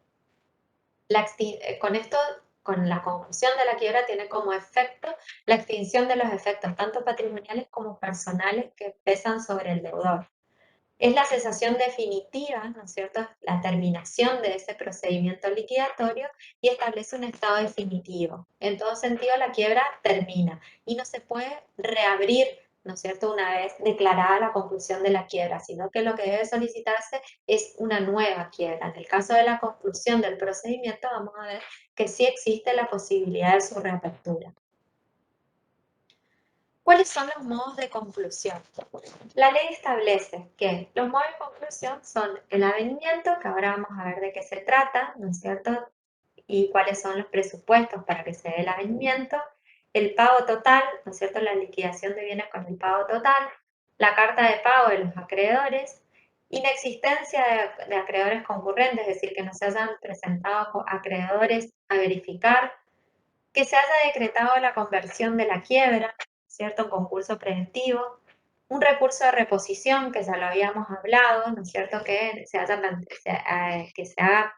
Con esto, con la conclusión de la quiebra, tiene como efecto la extinción de los efectos tanto patrimoniales como personales que pesan sobre el deudor. Es la cesación definitiva, ¿no es cierto?, la terminación de ese procedimiento liquidatorio y establece un estado definitivo. En todo sentido, la quiebra termina y no se puede reabrir, ¿no es cierto?, una vez declarada la conclusión de la quiebra, sino que lo que debe solicitarse es una nueva quiebra. En el caso de la conclusión del procedimiento, vamos a ver que sí existe la posibilidad de su reapertura. ¿Cuáles son los modos de conclusión? La ley establece que los modos de conclusión son el avenimiento, que ahora vamos a ver de qué se trata, ¿no es cierto? Y cuáles son los presupuestos para que se dé el avenimiento, el pago total, ¿no es cierto? La liquidación de bienes con el pago total, la carta de pago de los acreedores, inexistencia de acreedores concurrentes, es decir, que no se hayan presentado acreedores a verificar, que se haya decretado la conversión de la quiebra, ¿cierto? Concurso preventivo, un recurso de reposición, que ya lo habíamos hablado, ¿no es cierto? Que se haga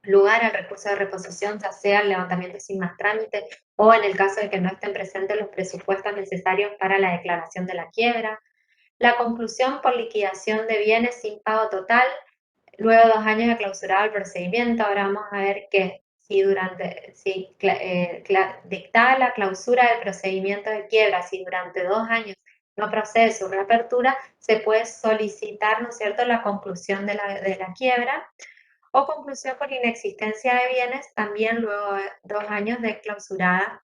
lugar al recurso de reposición, ya sea el levantamiento sin más trámite o en el caso de que no estén presentes los presupuestos necesarios para la declaración de la quiebra, la conclusión por liquidación de bienes sin pago total. Luego de 2 años de clausurado el procedimiento, ahora vamos a ver que dictada la clausura del procedimiento de quiebra, si durante 2 años no procede su reapertura, se puede solicitar, ¿no es cierto?, la conclusión de la quiebra o conclusión por inexistencia de bienes, también luego de 2 años de clausurada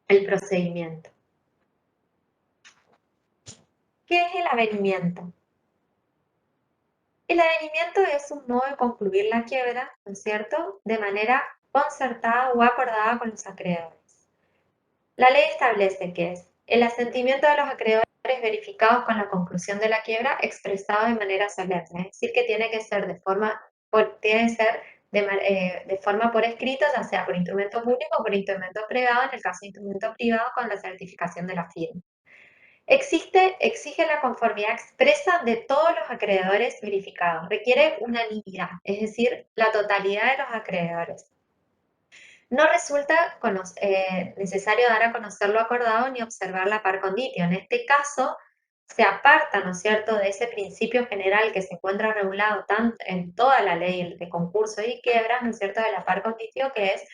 el procedimiento. ¿Qué es el avenimiento? El avenimiento es un modo de concluir la quiebra, ¿no es cierto?, de manera concertada o acordada con los acreedores. La ley establece que es el asentimiento de los acreedores verificados con la conclusión de la quiebra expresado de manera solemne, es decir, que tiene que ser de forma por escrito, ya sea por instrumento público o por instrumento privado, en el caso de instrumento privado con la certificación de la firma. Exige la conformidad expresa de todos los acreedores verificados. Requiere unanimidad, es decir, la totalidad de los acreedores. No resulta necesario dar a conocer lo acordado ni observar la par conditio. En este caso, se aparta, ¿no es cierto?, de ese principio general que se encuentra regulado tanto en toda la ley de concurso y quiebras, ¿no es cierto?, de la par conditio, que es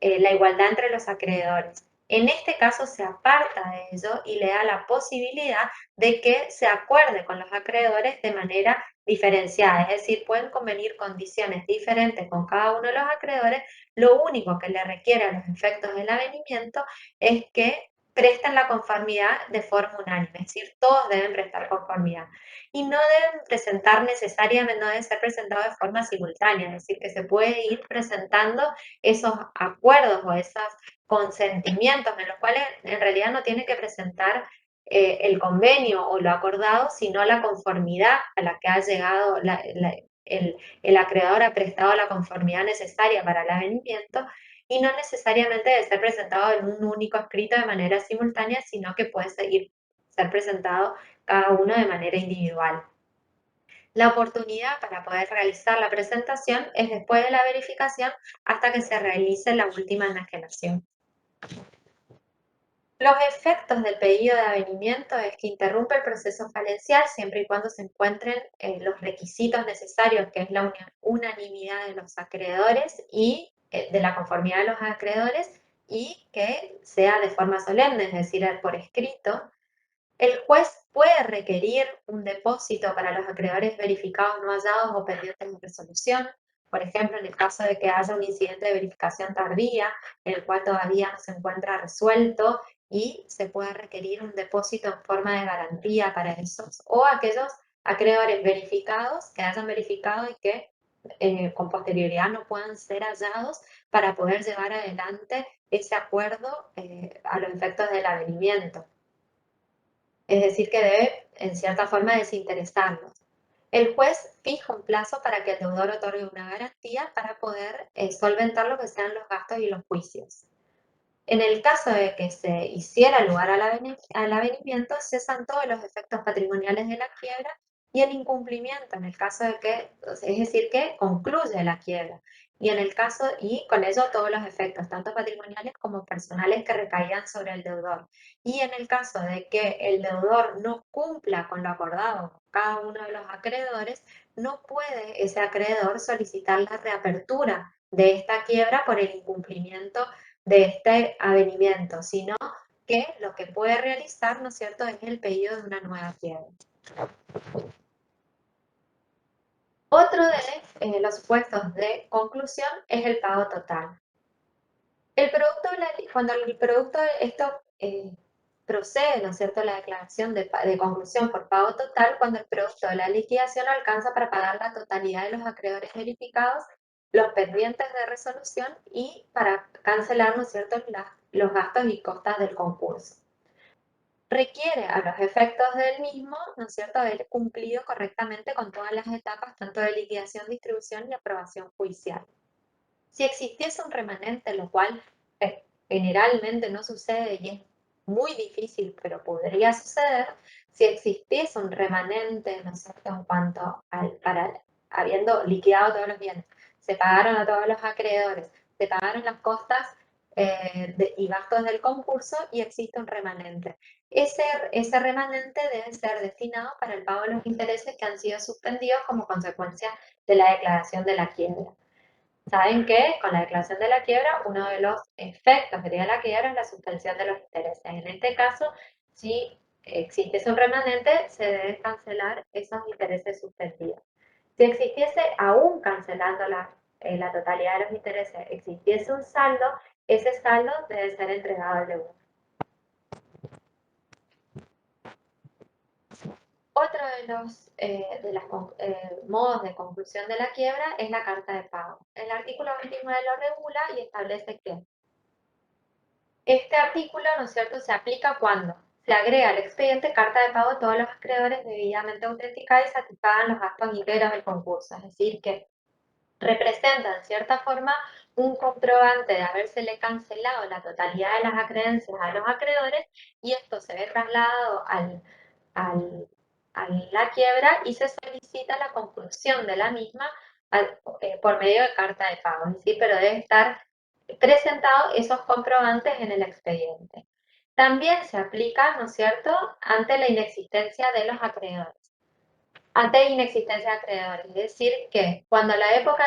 la igualdad entre los acreedores. En este caso se aparta de ello y le da la posibilidad de que se acuerde con los acreedores de manera diferenciada, es decir, pueden convenir condiciones diferentes con cada uno de los acreedores. Lo único que le requiere a los efectos del avenimiento es que presten la conformidad de forma unánime, es decir, todos deben prestar conformidad. Y no deben presentar necesariamente, no deben ser presentados de forma simultánea, es decir, que se puede ir presentando esos acuerdos o esos consentimientos en los cuales en realidad no tiene que presentar el convenio o lo acordado, sino la conformidad a la que ha llegado el acreedor ha prestado la conformidad necesaria para el avenimiento y no necesariamente debe ser presentado en un único escrito de manera simultánea, sino que puede ser presentado cada uno de manera individual. La oportunidad para poder realizar la presentación es después de la verificación hasta que se realice la última enajenación. Los efectos del pedido de avenimiento es que interrumpe el proceso falencial siempre y cuando se encuentren los requisitos necesarios, que es la unanimidad de los acreedores y de la conformidad de los acreedores y que sea de forma solemne, es decir, por escrito. El juez puede requerir un depósito para los acreedores verificados no hallados o pendientes de resolución. Por ejemplo, en el caso de que haya un incidente de verificación tardía, en el cual todavía no se encuentra resuelto y se puede requerir un depósito en forma de garantía para esos, o aquellos acreedores verificados que hayan verificado y que con posterioridad no puedan ser hallados para poder llevar adelante ese acuerdo a los efectos del avenimiento. Es decir, que debe, en cierta forma, desinteresarnos. El juez fija un plazo para que el deudor otorgue una garantía para poder solventar lo que sean los gastos y los juicios. En el caso de que se hiciera lugar al avenimiento, cesan todos los efectos patrimoniales de la quiebra y el incumplimiento en el caso de que, es decir, que concluye la quiebra. Y en el caso, y con ello todos los efectos, tanto patrimoniales como personales que recaían sobre el deudor. Y en el caso de que el deudor no cumpla con lo acordado con cada uno de los acreedores, no puede ese acreedor solicitar la reapertura de esta quiebra por el incumplimiento de este avenimiento, sino que lo que puede realizar, ¿no es cierto?, es el pedido de una nueva quiebra. Otro de los supuestos de conclusión es el pago total. El producto, cuando el producto, esto procede, ¿no es cierto?, la declaración de conclusión por pago total cuando el producto de la liquidación alcanza para pagar la totalidad de los acreedores verificados, los pendientes de resolución y para cancelar, ¿no es cierto?, los gastos y costas del concurso. Requiere a los efectos del mismo, ¿no es cierto?, haber cumplido correctamente con todas las etapas, tanto de liquidación, distribución y aprobación judicial. Si existiese un remanente, lo cual generalmente no sucede y es muy difícil, pero podría suceder, si existiese un remanente, ¿no es cierto?, en cuanto habiendo liquidado todos los bienes, se pagaron a todos los acreedores, se pagaron las costas y gastos del concurso y existe un remanente. Ese remanente debe ser destinado para el pago de los intereses que han sido suspendidos como consecuencia de la declaración de la quiebra. Saben que con la declaración de la quiebra, uno de los efectos que tiene la quiebra es la suspensión de los intereses. En este caso, si existe un remanente, se deben cancelar esos intereses suspendidos. Si existiese, aún cancelando la totalidad de los intereses, existiese un saldo, ese saldo debe ser entregado al deudor. Otro de los modos de conclusión de la quiebra es la carta de pago. El artículo 29 lo regula y establece que este artículo, ¿no es cierto?, se aplica cuando se agrega al expediente carta de pago a todos los acreedores debidamente autenticados y satisfagan los gastos íntegros del concurso. Es decir, que representa en cierta forma un comprobante de habérsele cancelado la totalidad de las acreencias a los acreedores y esto se ve trasladado a la quiebra y se solicita la conclusión de la misma por medio de carta de pago. Es decir, pero debe estar presentados esos comprobantes en el expediente. También se aplica, ¿no es cierto?, ante la inexistencia de los acreedores. Ante inexistencia de acreedores, es decir, que cuando en la época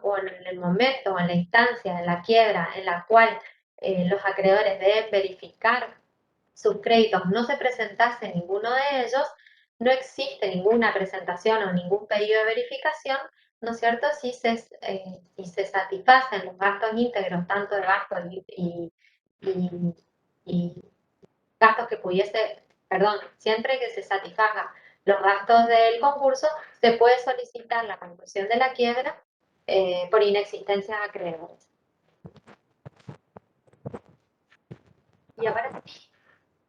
o en el momento o en la instancia de la quiebra en la cual los acreedores deben verificar sus créditos, no se presentase ninguno de ellos, no existe ninguna presentación o ningún pedido de verificación, ¿no es cierto?, si se satisfacen los gastos íntegros, tanto de gastos y gastos que pudiese, perdón, siempre que se satisfaga los gastos del concurso, se puede solicitar la conclusión de la quiebra por inexistencia de acreedores. Y ahora sí,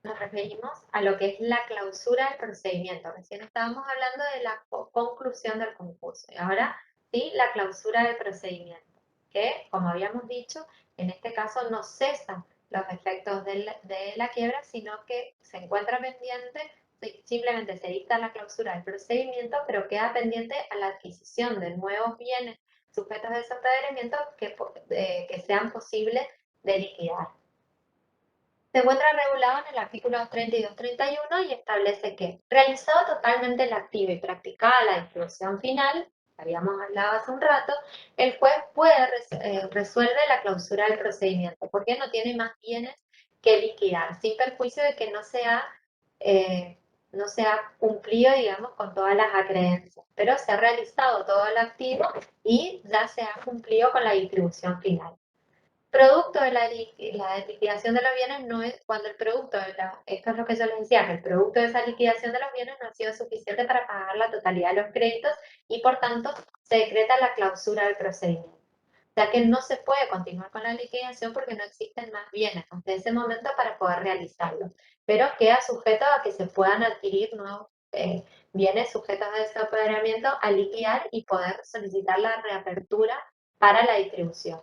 nos referimos a lo que es la clausura del procedimiento. Recién estábamos hablando de la conclusión del concurso. Y ahora sí, la clausura del procedimiento, que, como habíamos dicho, en este caso no cesa los efectos de la quiebra, sino que se encuentra pendiente, simplemente se dicta la clausura del procedimiento, pero queda pendiente a la adquisición de nuevos bienes sujetos de desapoderamiento que sean posibles de liquidar. Se encuentra regulado en el artículo 32-31 y establece que, realizado totalmente el activo y practicada la distribución final, que habíamos hablado hace un rato, el juez resuelve la clausura del procedimiento, porque no tiene más bienes que liquidar, sin perjuicio de que no sea no se ha cumplido, digamos, con todas las acreencias, pero se ha realizado todo el activo y ya se ha cumplido con la distribución final. Producto de la liquidación de los bienes no es cuando el producto de esto es lo que yo les decía, que el producto de esa liquidación de los bienes no ha sido suficiente para pagar la totalidad de los créditos y por tanto se decreta la clausura del procedimiento. O sea que no se puede continuar con la liquidación porque no existen más bienes hasta ese momento para poder realizarlo, pero queda sujeto a que se puedan adquirir nuevos bienes sujetos a desapoderamiento a liquidar y poder solicitar la reapertura para la distribución.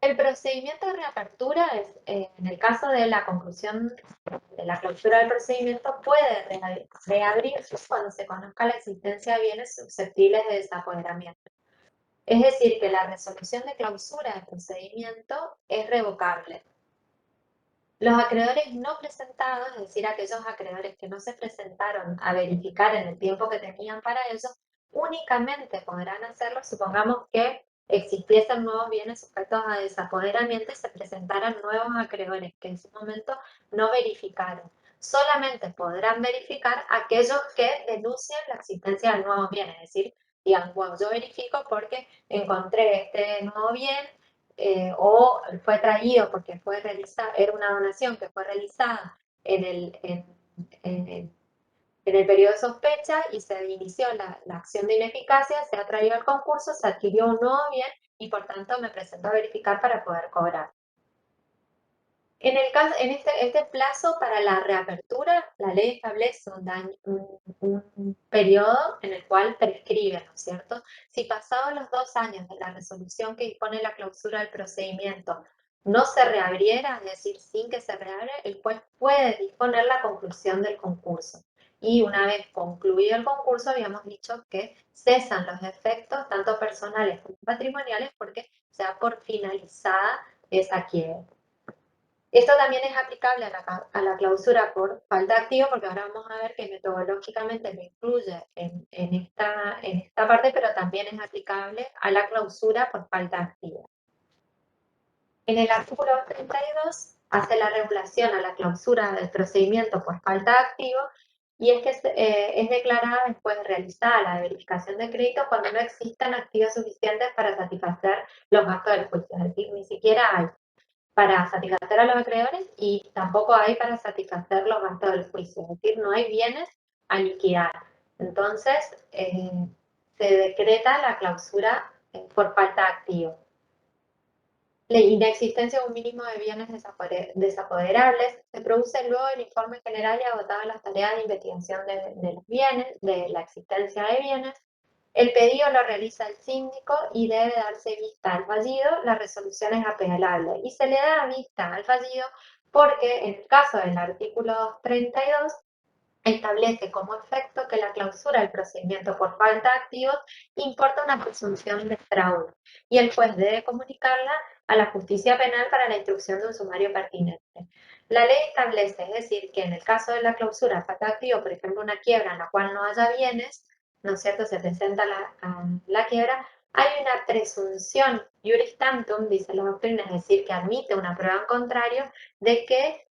El procedimiento de reapertura es, en el caso de la conclusión de la clausura del procedimiento, puede reabrirse cuando se conozca la existencia de bienes susceptibles de desapoderamiento. Es decir, que la resolución de clausura del procedimiento es revocable. Los acreedores no presentados, es decir, aquellos acreedores que no se presentaron a verificar en el tiempo que tenían para ello, únicamente podrán hacerlo, supongamos que existiesen nuevos bienes sujetos a desapoderamiento y se presentaran nuevos acreedores que en ese momento no verificaron. Solamente podrán verificar aquellos que denuncien la existencia de nuevos bienes, es decir, digan, bueno, yo verifico porque encontré este nuevo bien, o fue traído porque fue realizada, era una donación que fue realizada en en el periodo de sospecha y se inició la acción de ineficacia, se ha traído al concurso, se adquirió un nuevo bien y por tanto me presento a verificar para poder cobrar. En el caso, en este plazo para la reapertura, la ley establece un periodo en el cual prescribe, ¿no es cierto? Si pasados los 2 años de la resolución que dispone la clausura del procedimiento no se reabriera, es decir, sin que se reabra, el juez puede disponer la conclusión del concurso. Y una vez concluido el concurso, habíamos dicho que cesan los efectos, tanto personales como patrimoniales, porque se da por finalizada esa quiebra. Esto también es aplicable a la clausura por falta de activo, porque ahora vamos a ver que metodológicamente lo incluye en esta parte, pero también es aplicable a la clausura por falta de activo. En el artículo 32 hace la regulación a la clausura del procedimiento por falta de activo y es que es declarada después de realizada la verificación de crédito cuando no existan activos suficientes para satisfacer los gastos del juicio, es decir, ni siquiera hay para satisfacer a los acreedores y tampoco hay para satisfacer los gastos del juicio, es decir, no hay bienes a liquidar. Entonces, se decreta la clausura por falta de activo. La inexistencia de un mínimo de bienes desapoderables se produce luego del informe general y agotadas las tareas de investigación de los bienes, de la existencia de bienes. El pedido lo realiza el síndico y debe darse vista al fallido, la resolución es apelable y se le da vista al fallido porque en el caso del artículo 32 establece como efecto que la clausura del procedimiento por falta de activos importa una presunción de fraude y el juez debe comunicarla a la justicia penal para la instrucción de un sumario pertinente. La ley establece, es decir, que en el caso de la clausura de falta de activos, por ejemplo, una quiebra en la cual no haya bienes, ¿no es cierto?, se presenta la quiebra, hay una presunción iuris tantum, dice la doctrina, es decir, que admite una prueba en contrario de que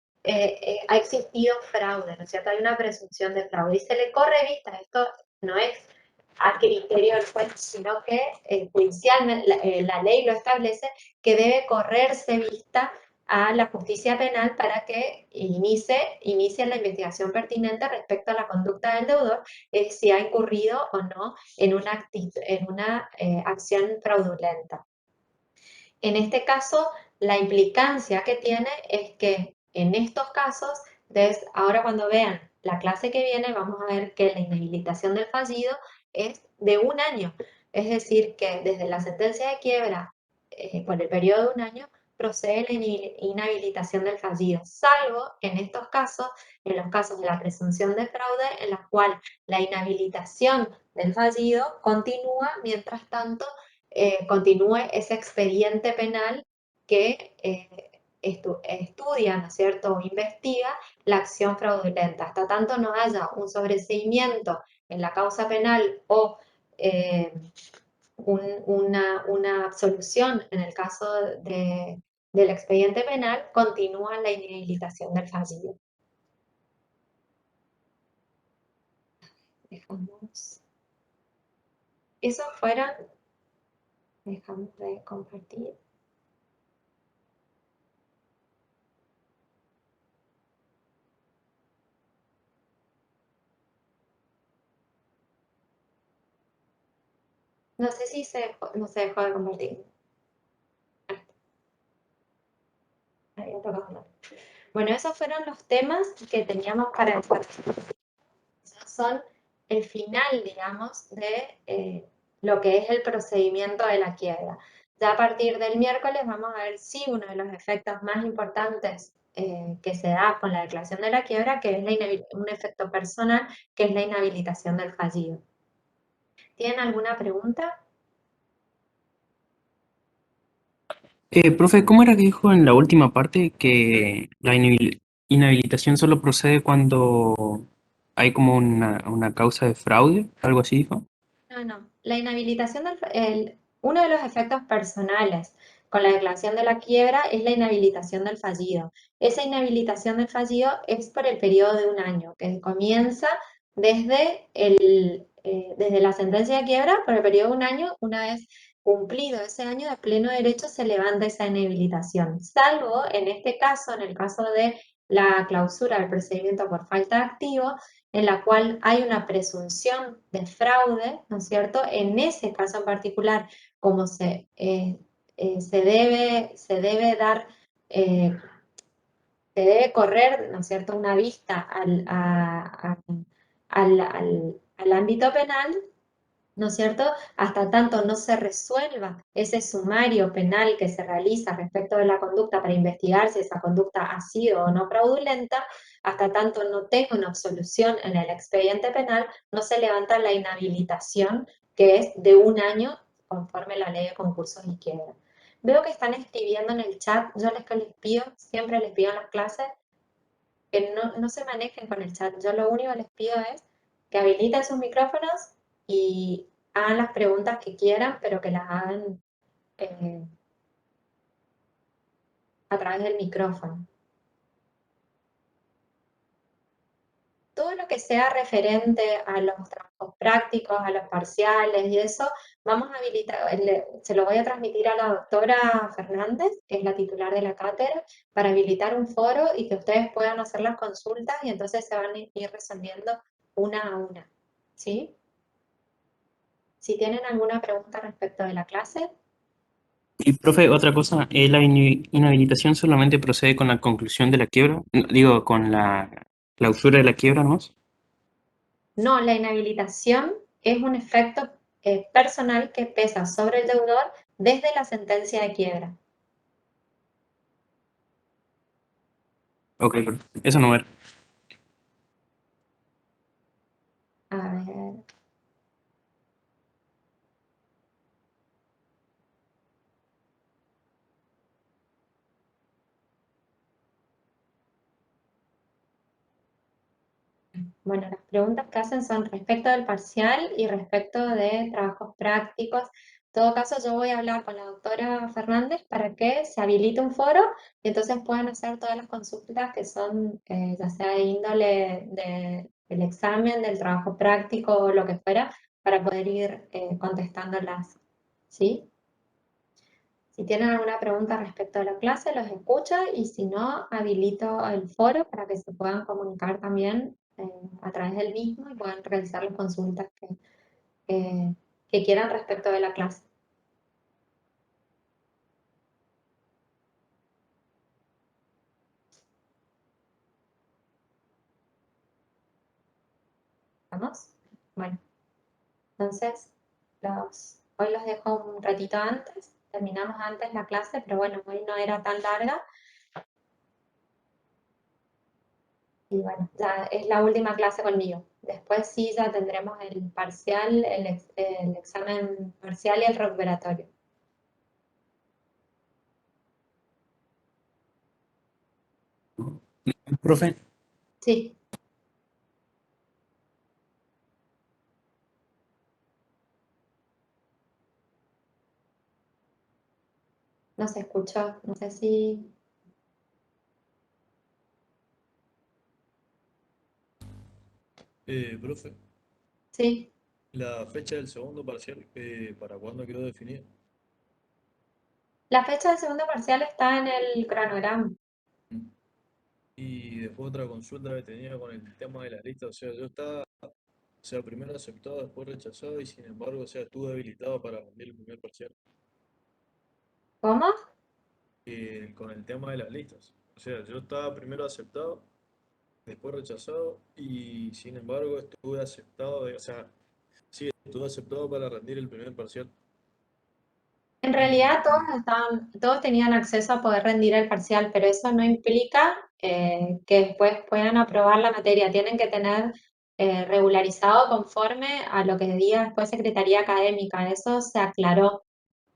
ha existido fraude, ¿no es cierto? Hay una presunción de fraude y se le corre vista, esto no es a criterio del juez, sino que judicialmente la ley lo establece, que debe correrse vista a la justicia penal para que inicie la investigación pertinente respecto a la conducta del deudor, si ha incurrido o no en una acción fraudulenta. En este caso, la implicancia que tiene es que en estos casos, ahora cuando vean la clase que viene, vamos a ver que la inhabilitación del fallido es de 1 año. Es decir, que desde la sentencia de quiebra, por el periodo de 1 año, procede la inhabilitación del fallido, salvo en estos casos, en los casos de la presunción de fraude, en la cual la inhabilitación del fallido continúa mientras tanto continúe ese expediente penal que estudia, ¿no es cierto?, o investiga la acción fraudulenta. Hasta tanto no haya un sobreseimiento en la causa penal o una absolución en el caso del expediente penal, continúa la inhabilitación del fallido. Dejamos. Esos fueron, dejamos de compartir. No sé si no se dejó de compartir. Había tocado no. Bueno, esos fueron los temas que teníamos para enfatizar. Son el final, digamos, de lo que es el procedimiento de la quiebra. Ya a partir del miércoles vamos a ver si uno de los efectos más importantes que se da con la declaración de la quiebra, que es un efecto personal, que es la inhabilitación del fallido. ¿Tienen alguna pregunta? Profe, ¿cómo era que dijo en la última parte que la inhabilitación solo procede cuando hay como una causa de fraude? ¿Algo así dijo? No, no. La inhabilitación uno de los efectos personales con la declaración de la quiebra es la inhabilitación del fallido. Esa inhabilitación del fallido es por el periodo de un año, que comienza desde la sentencia de quiebra, por el periodo de un año. Una vez cumplido ese año de pleno derecho, se levanta esa inhabilitación, salvo en este caso, en el caso de la clausura del procedimiento por falta de activo, en la cual hay una presunción de fraude, ¿no es cierto? En ese caso en particular, como se debe dar, eh, se debe correr, ¿no es cierto?, una vista al ámbito penal, ¿no es cierto? Hasta tanto no se resuelva ese sumario penal que se realiza respecto de la conducta para investigar si esa conducta ha sido o no fraudulenta, hasta tanto no tenga una absolución en el expediente penal, no se levanta la inhabilitación, que es de un año conforme la ley de concursos y quiebra. Veo que están escribiendo en el chat. Yo les pido, siempre les pido en las clases, que no se manejen con el chat. Yo lo único que les pido es que habiliten sus micrófonos y hagan las preguntas que quieran, pero que las hagan eh, a través del micrófono. Todo lo que sea referente a los trabajos prácticos, a los parciales y eso, vamos a habilitar, se lo voy a transmitir a la doctora Fernández, que es la titular de la cátedra, para habilitar un foro y que ustedes puedan hacer las consultas y entonces se van a ir resolviendo una a una. ¿Sí? Si tienen alguna pregunta respecto de la clase. Y, profe, otra cosa, ¿la inhabilitación solamente procede con la conclusión de la quiebra? No, digo, con la clausura de la quiebra, ¿no? No, la inhabilitación es un efecto personal que pesa sobre el deudor desde la sentencia de quiebra. Ok, eso no era. A ver. Bueno, las preguntas que hacen son respecto del parcial y respecto de trabajos prácticos. En todo caso, yo voy a hablar con la doctora Fernández para que se habilite un foro y entonces puedan hacer todas las consultas que son, ya sea de índole del examen, del trabajo práctico o lo que fuera, para poder ir contestándolas. ¿Sí? Si tienen alguna pregunta respecto a la clase, los escucho y si no, habilito el foro para que se puedan comunicar también a través del mismo y puedan realizar las consultas que quieran respecto de la clase. ¿Vamos? Bueno, entonces hoy los dejo un ratito antes. Terminamos antes la clase, pero bueno, hoy no era tan larga. Y bueno, ya es la última clase conmigo. Después sí ya tendremos el parcial, el examen parcial y el recuperatorio. Profe, Sí, no se escuchó. No sé si... profe. Sí. La fecha del segundo parcial, ¿para cuándo quedó definida? La fecha del segundo parcial está en el cronograma. Mm. Y después otra consulta que tenía con el tema de las listas, o sea, yo estaba, o sea, primero aceptado, después rechazado y sin embargo, o sea, estuve habilitado para rendir el primer parcial ¿Cómo? con el tema de las listas. O sea, yo estaba primero aceptado, después rechazado y sin embargo estuve aceptado, o sea, sí, estuve aceptado para rendir el primer parcial. En realidad Y todos tenían acceso a poder rendir el parcial, pero eso no implica que después puedan aprobar la materia. Tienen que tener regularizado conforme a lo que diga después Secretaría Académica. Eso se aclaró.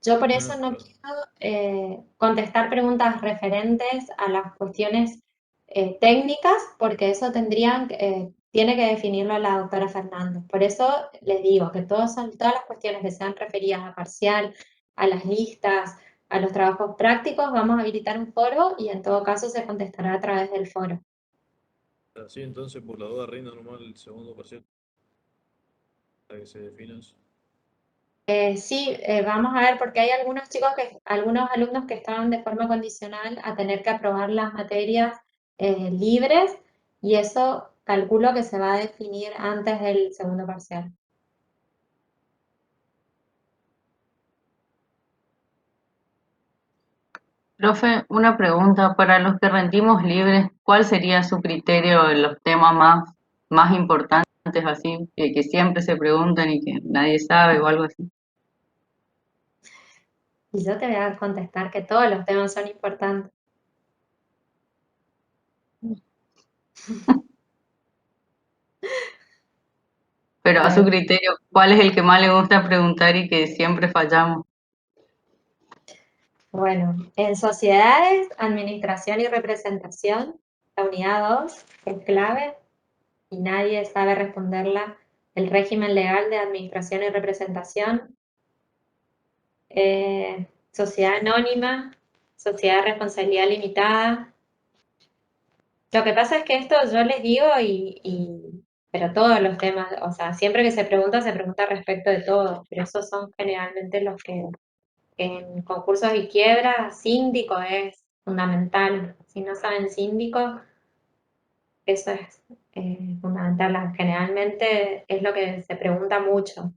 Yo por eso no claro, quiero contestar preguntas referentes a las cuestiones técnicas, porque eso tiene que definirlo la doctora Fernández. Por eso les digo que todas las cuestiones que sean referidas a parcial, a las listas, a los trabajos prácticos, vamos a habilitar un foro y en todo caso se contestará a través del foro. así entonces por la duda rindo nomás el segundo parcial, para que se defina eso. Sí, vamos a ver, porque hay algunos alumnos que estaban de forma condicional a tener que aprobar las materias libres y eso calculo que se va a definir antes del segundo parcial. Profe, una pregunta. Para los que rendimos libres, ¿cuál sería su criterio en los temas más importantes, así, que siempre se preguntan y que nadie sabe o algo así? Y yo te voy a contestar que todos los temas son importantes. Pero a su Eh, criterio, ¿cuál es el que más le gusta preguntar y que siempre fallamos? bueno, en sociedades, administración y representación, la unidad 2 es clave y nadie sabe responderla. El régimen legal de administración y representación, sociedad anónima, sociedad de responsabilidad limitada. Lo que pasa es que esto yo les digo pero todos los temas, o sea, siempre que se pregunta respecto de todo, pero esos son generalmente los que en concursos y quiebra, síndico es fundamental. Si no saben síndico, eso es fundamental. Generalmente es lo que se pregunta mucho.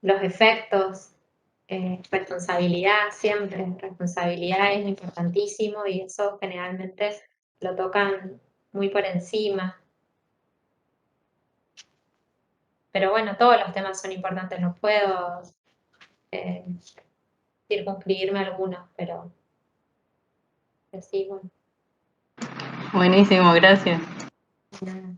Los efectos, responsabilidad siempre, responsabilidad es importantísimo y eso generalmente lo tocan muy por encima. Pero bueno, todos los temas son importantes, no puedo eh, circunscribirme a algunos, pero sí, bueno. Buenísimo, gracias. Nada.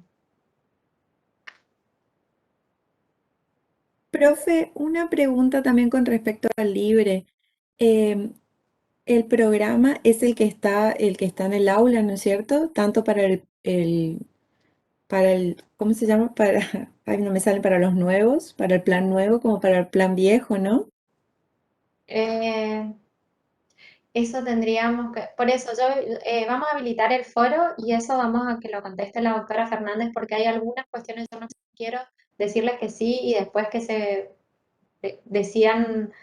Profe, una pregunta también con respecto al libre. Em, el programa es el que está en el aula, ¿no es cierto? Tanto para ¿cómo se llama? Ay, no me salen para los nuevos, para el plan nuevo como para el plan viejo, ¿no? Eh, Eso tendríamos que, por eso yo vamos a habilitar el foro y eso vamos a que lo conteste la doctora Fernández porque hay algunas cuestiones yo no quiero decirles que sí y después que se decidan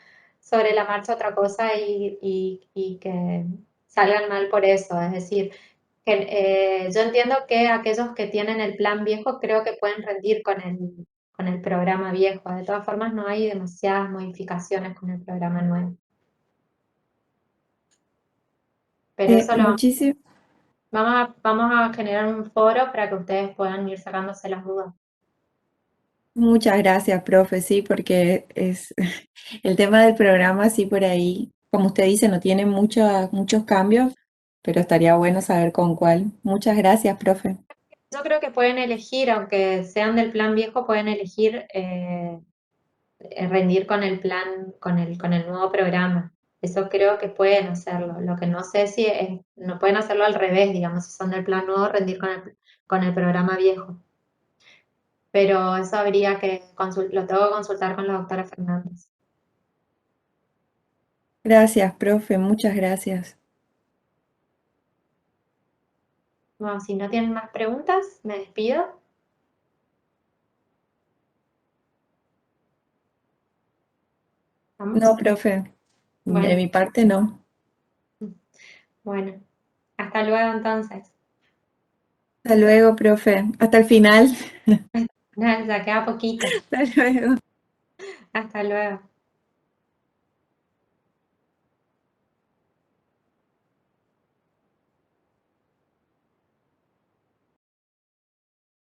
sobre la marcha otra cosa y que salgan mal por eso. Es decir, que, yo entiendo que aquellos que tienen el plan viejo creo que pueden rendir con el programa viejo. De todas formas, no hay demasiadas modificaciones con el programa nuevo. Pero eso lo Muchísimas, vamos a generar un foro para que ustedes puedan ir sacándose las dudas. muchas gracias, profe, sí, porque es el tema del programa, sí, por ahí, como usted dice, no tiene muchos cambios, pero estaría bueno saber con cuál. Muchas gracias, profe. Yo creo que pueden elegir, aunque sean del plan viejo, pueden elegir rendir con el plan, con el nuevo programa. Eso creo que pueden hacerlo. Lo que no sé si es, no pueden hacerlo al revés, digamos, si son del plan nuevo, rendir con el programa viejo. Pero eso habría que lo tengo que consultar con la doctora Fernández. Gracias, profe, muchas gracias. Bueno, si no tienen más preguntas, me despido. ¿Vamos? No, profe, de Bueno, mi parte no. bueno. Hasta luego entonces. Hasta luego, profe. Hasta el final. Nada, ya queda poquito. Hasta luego. Hasta luego.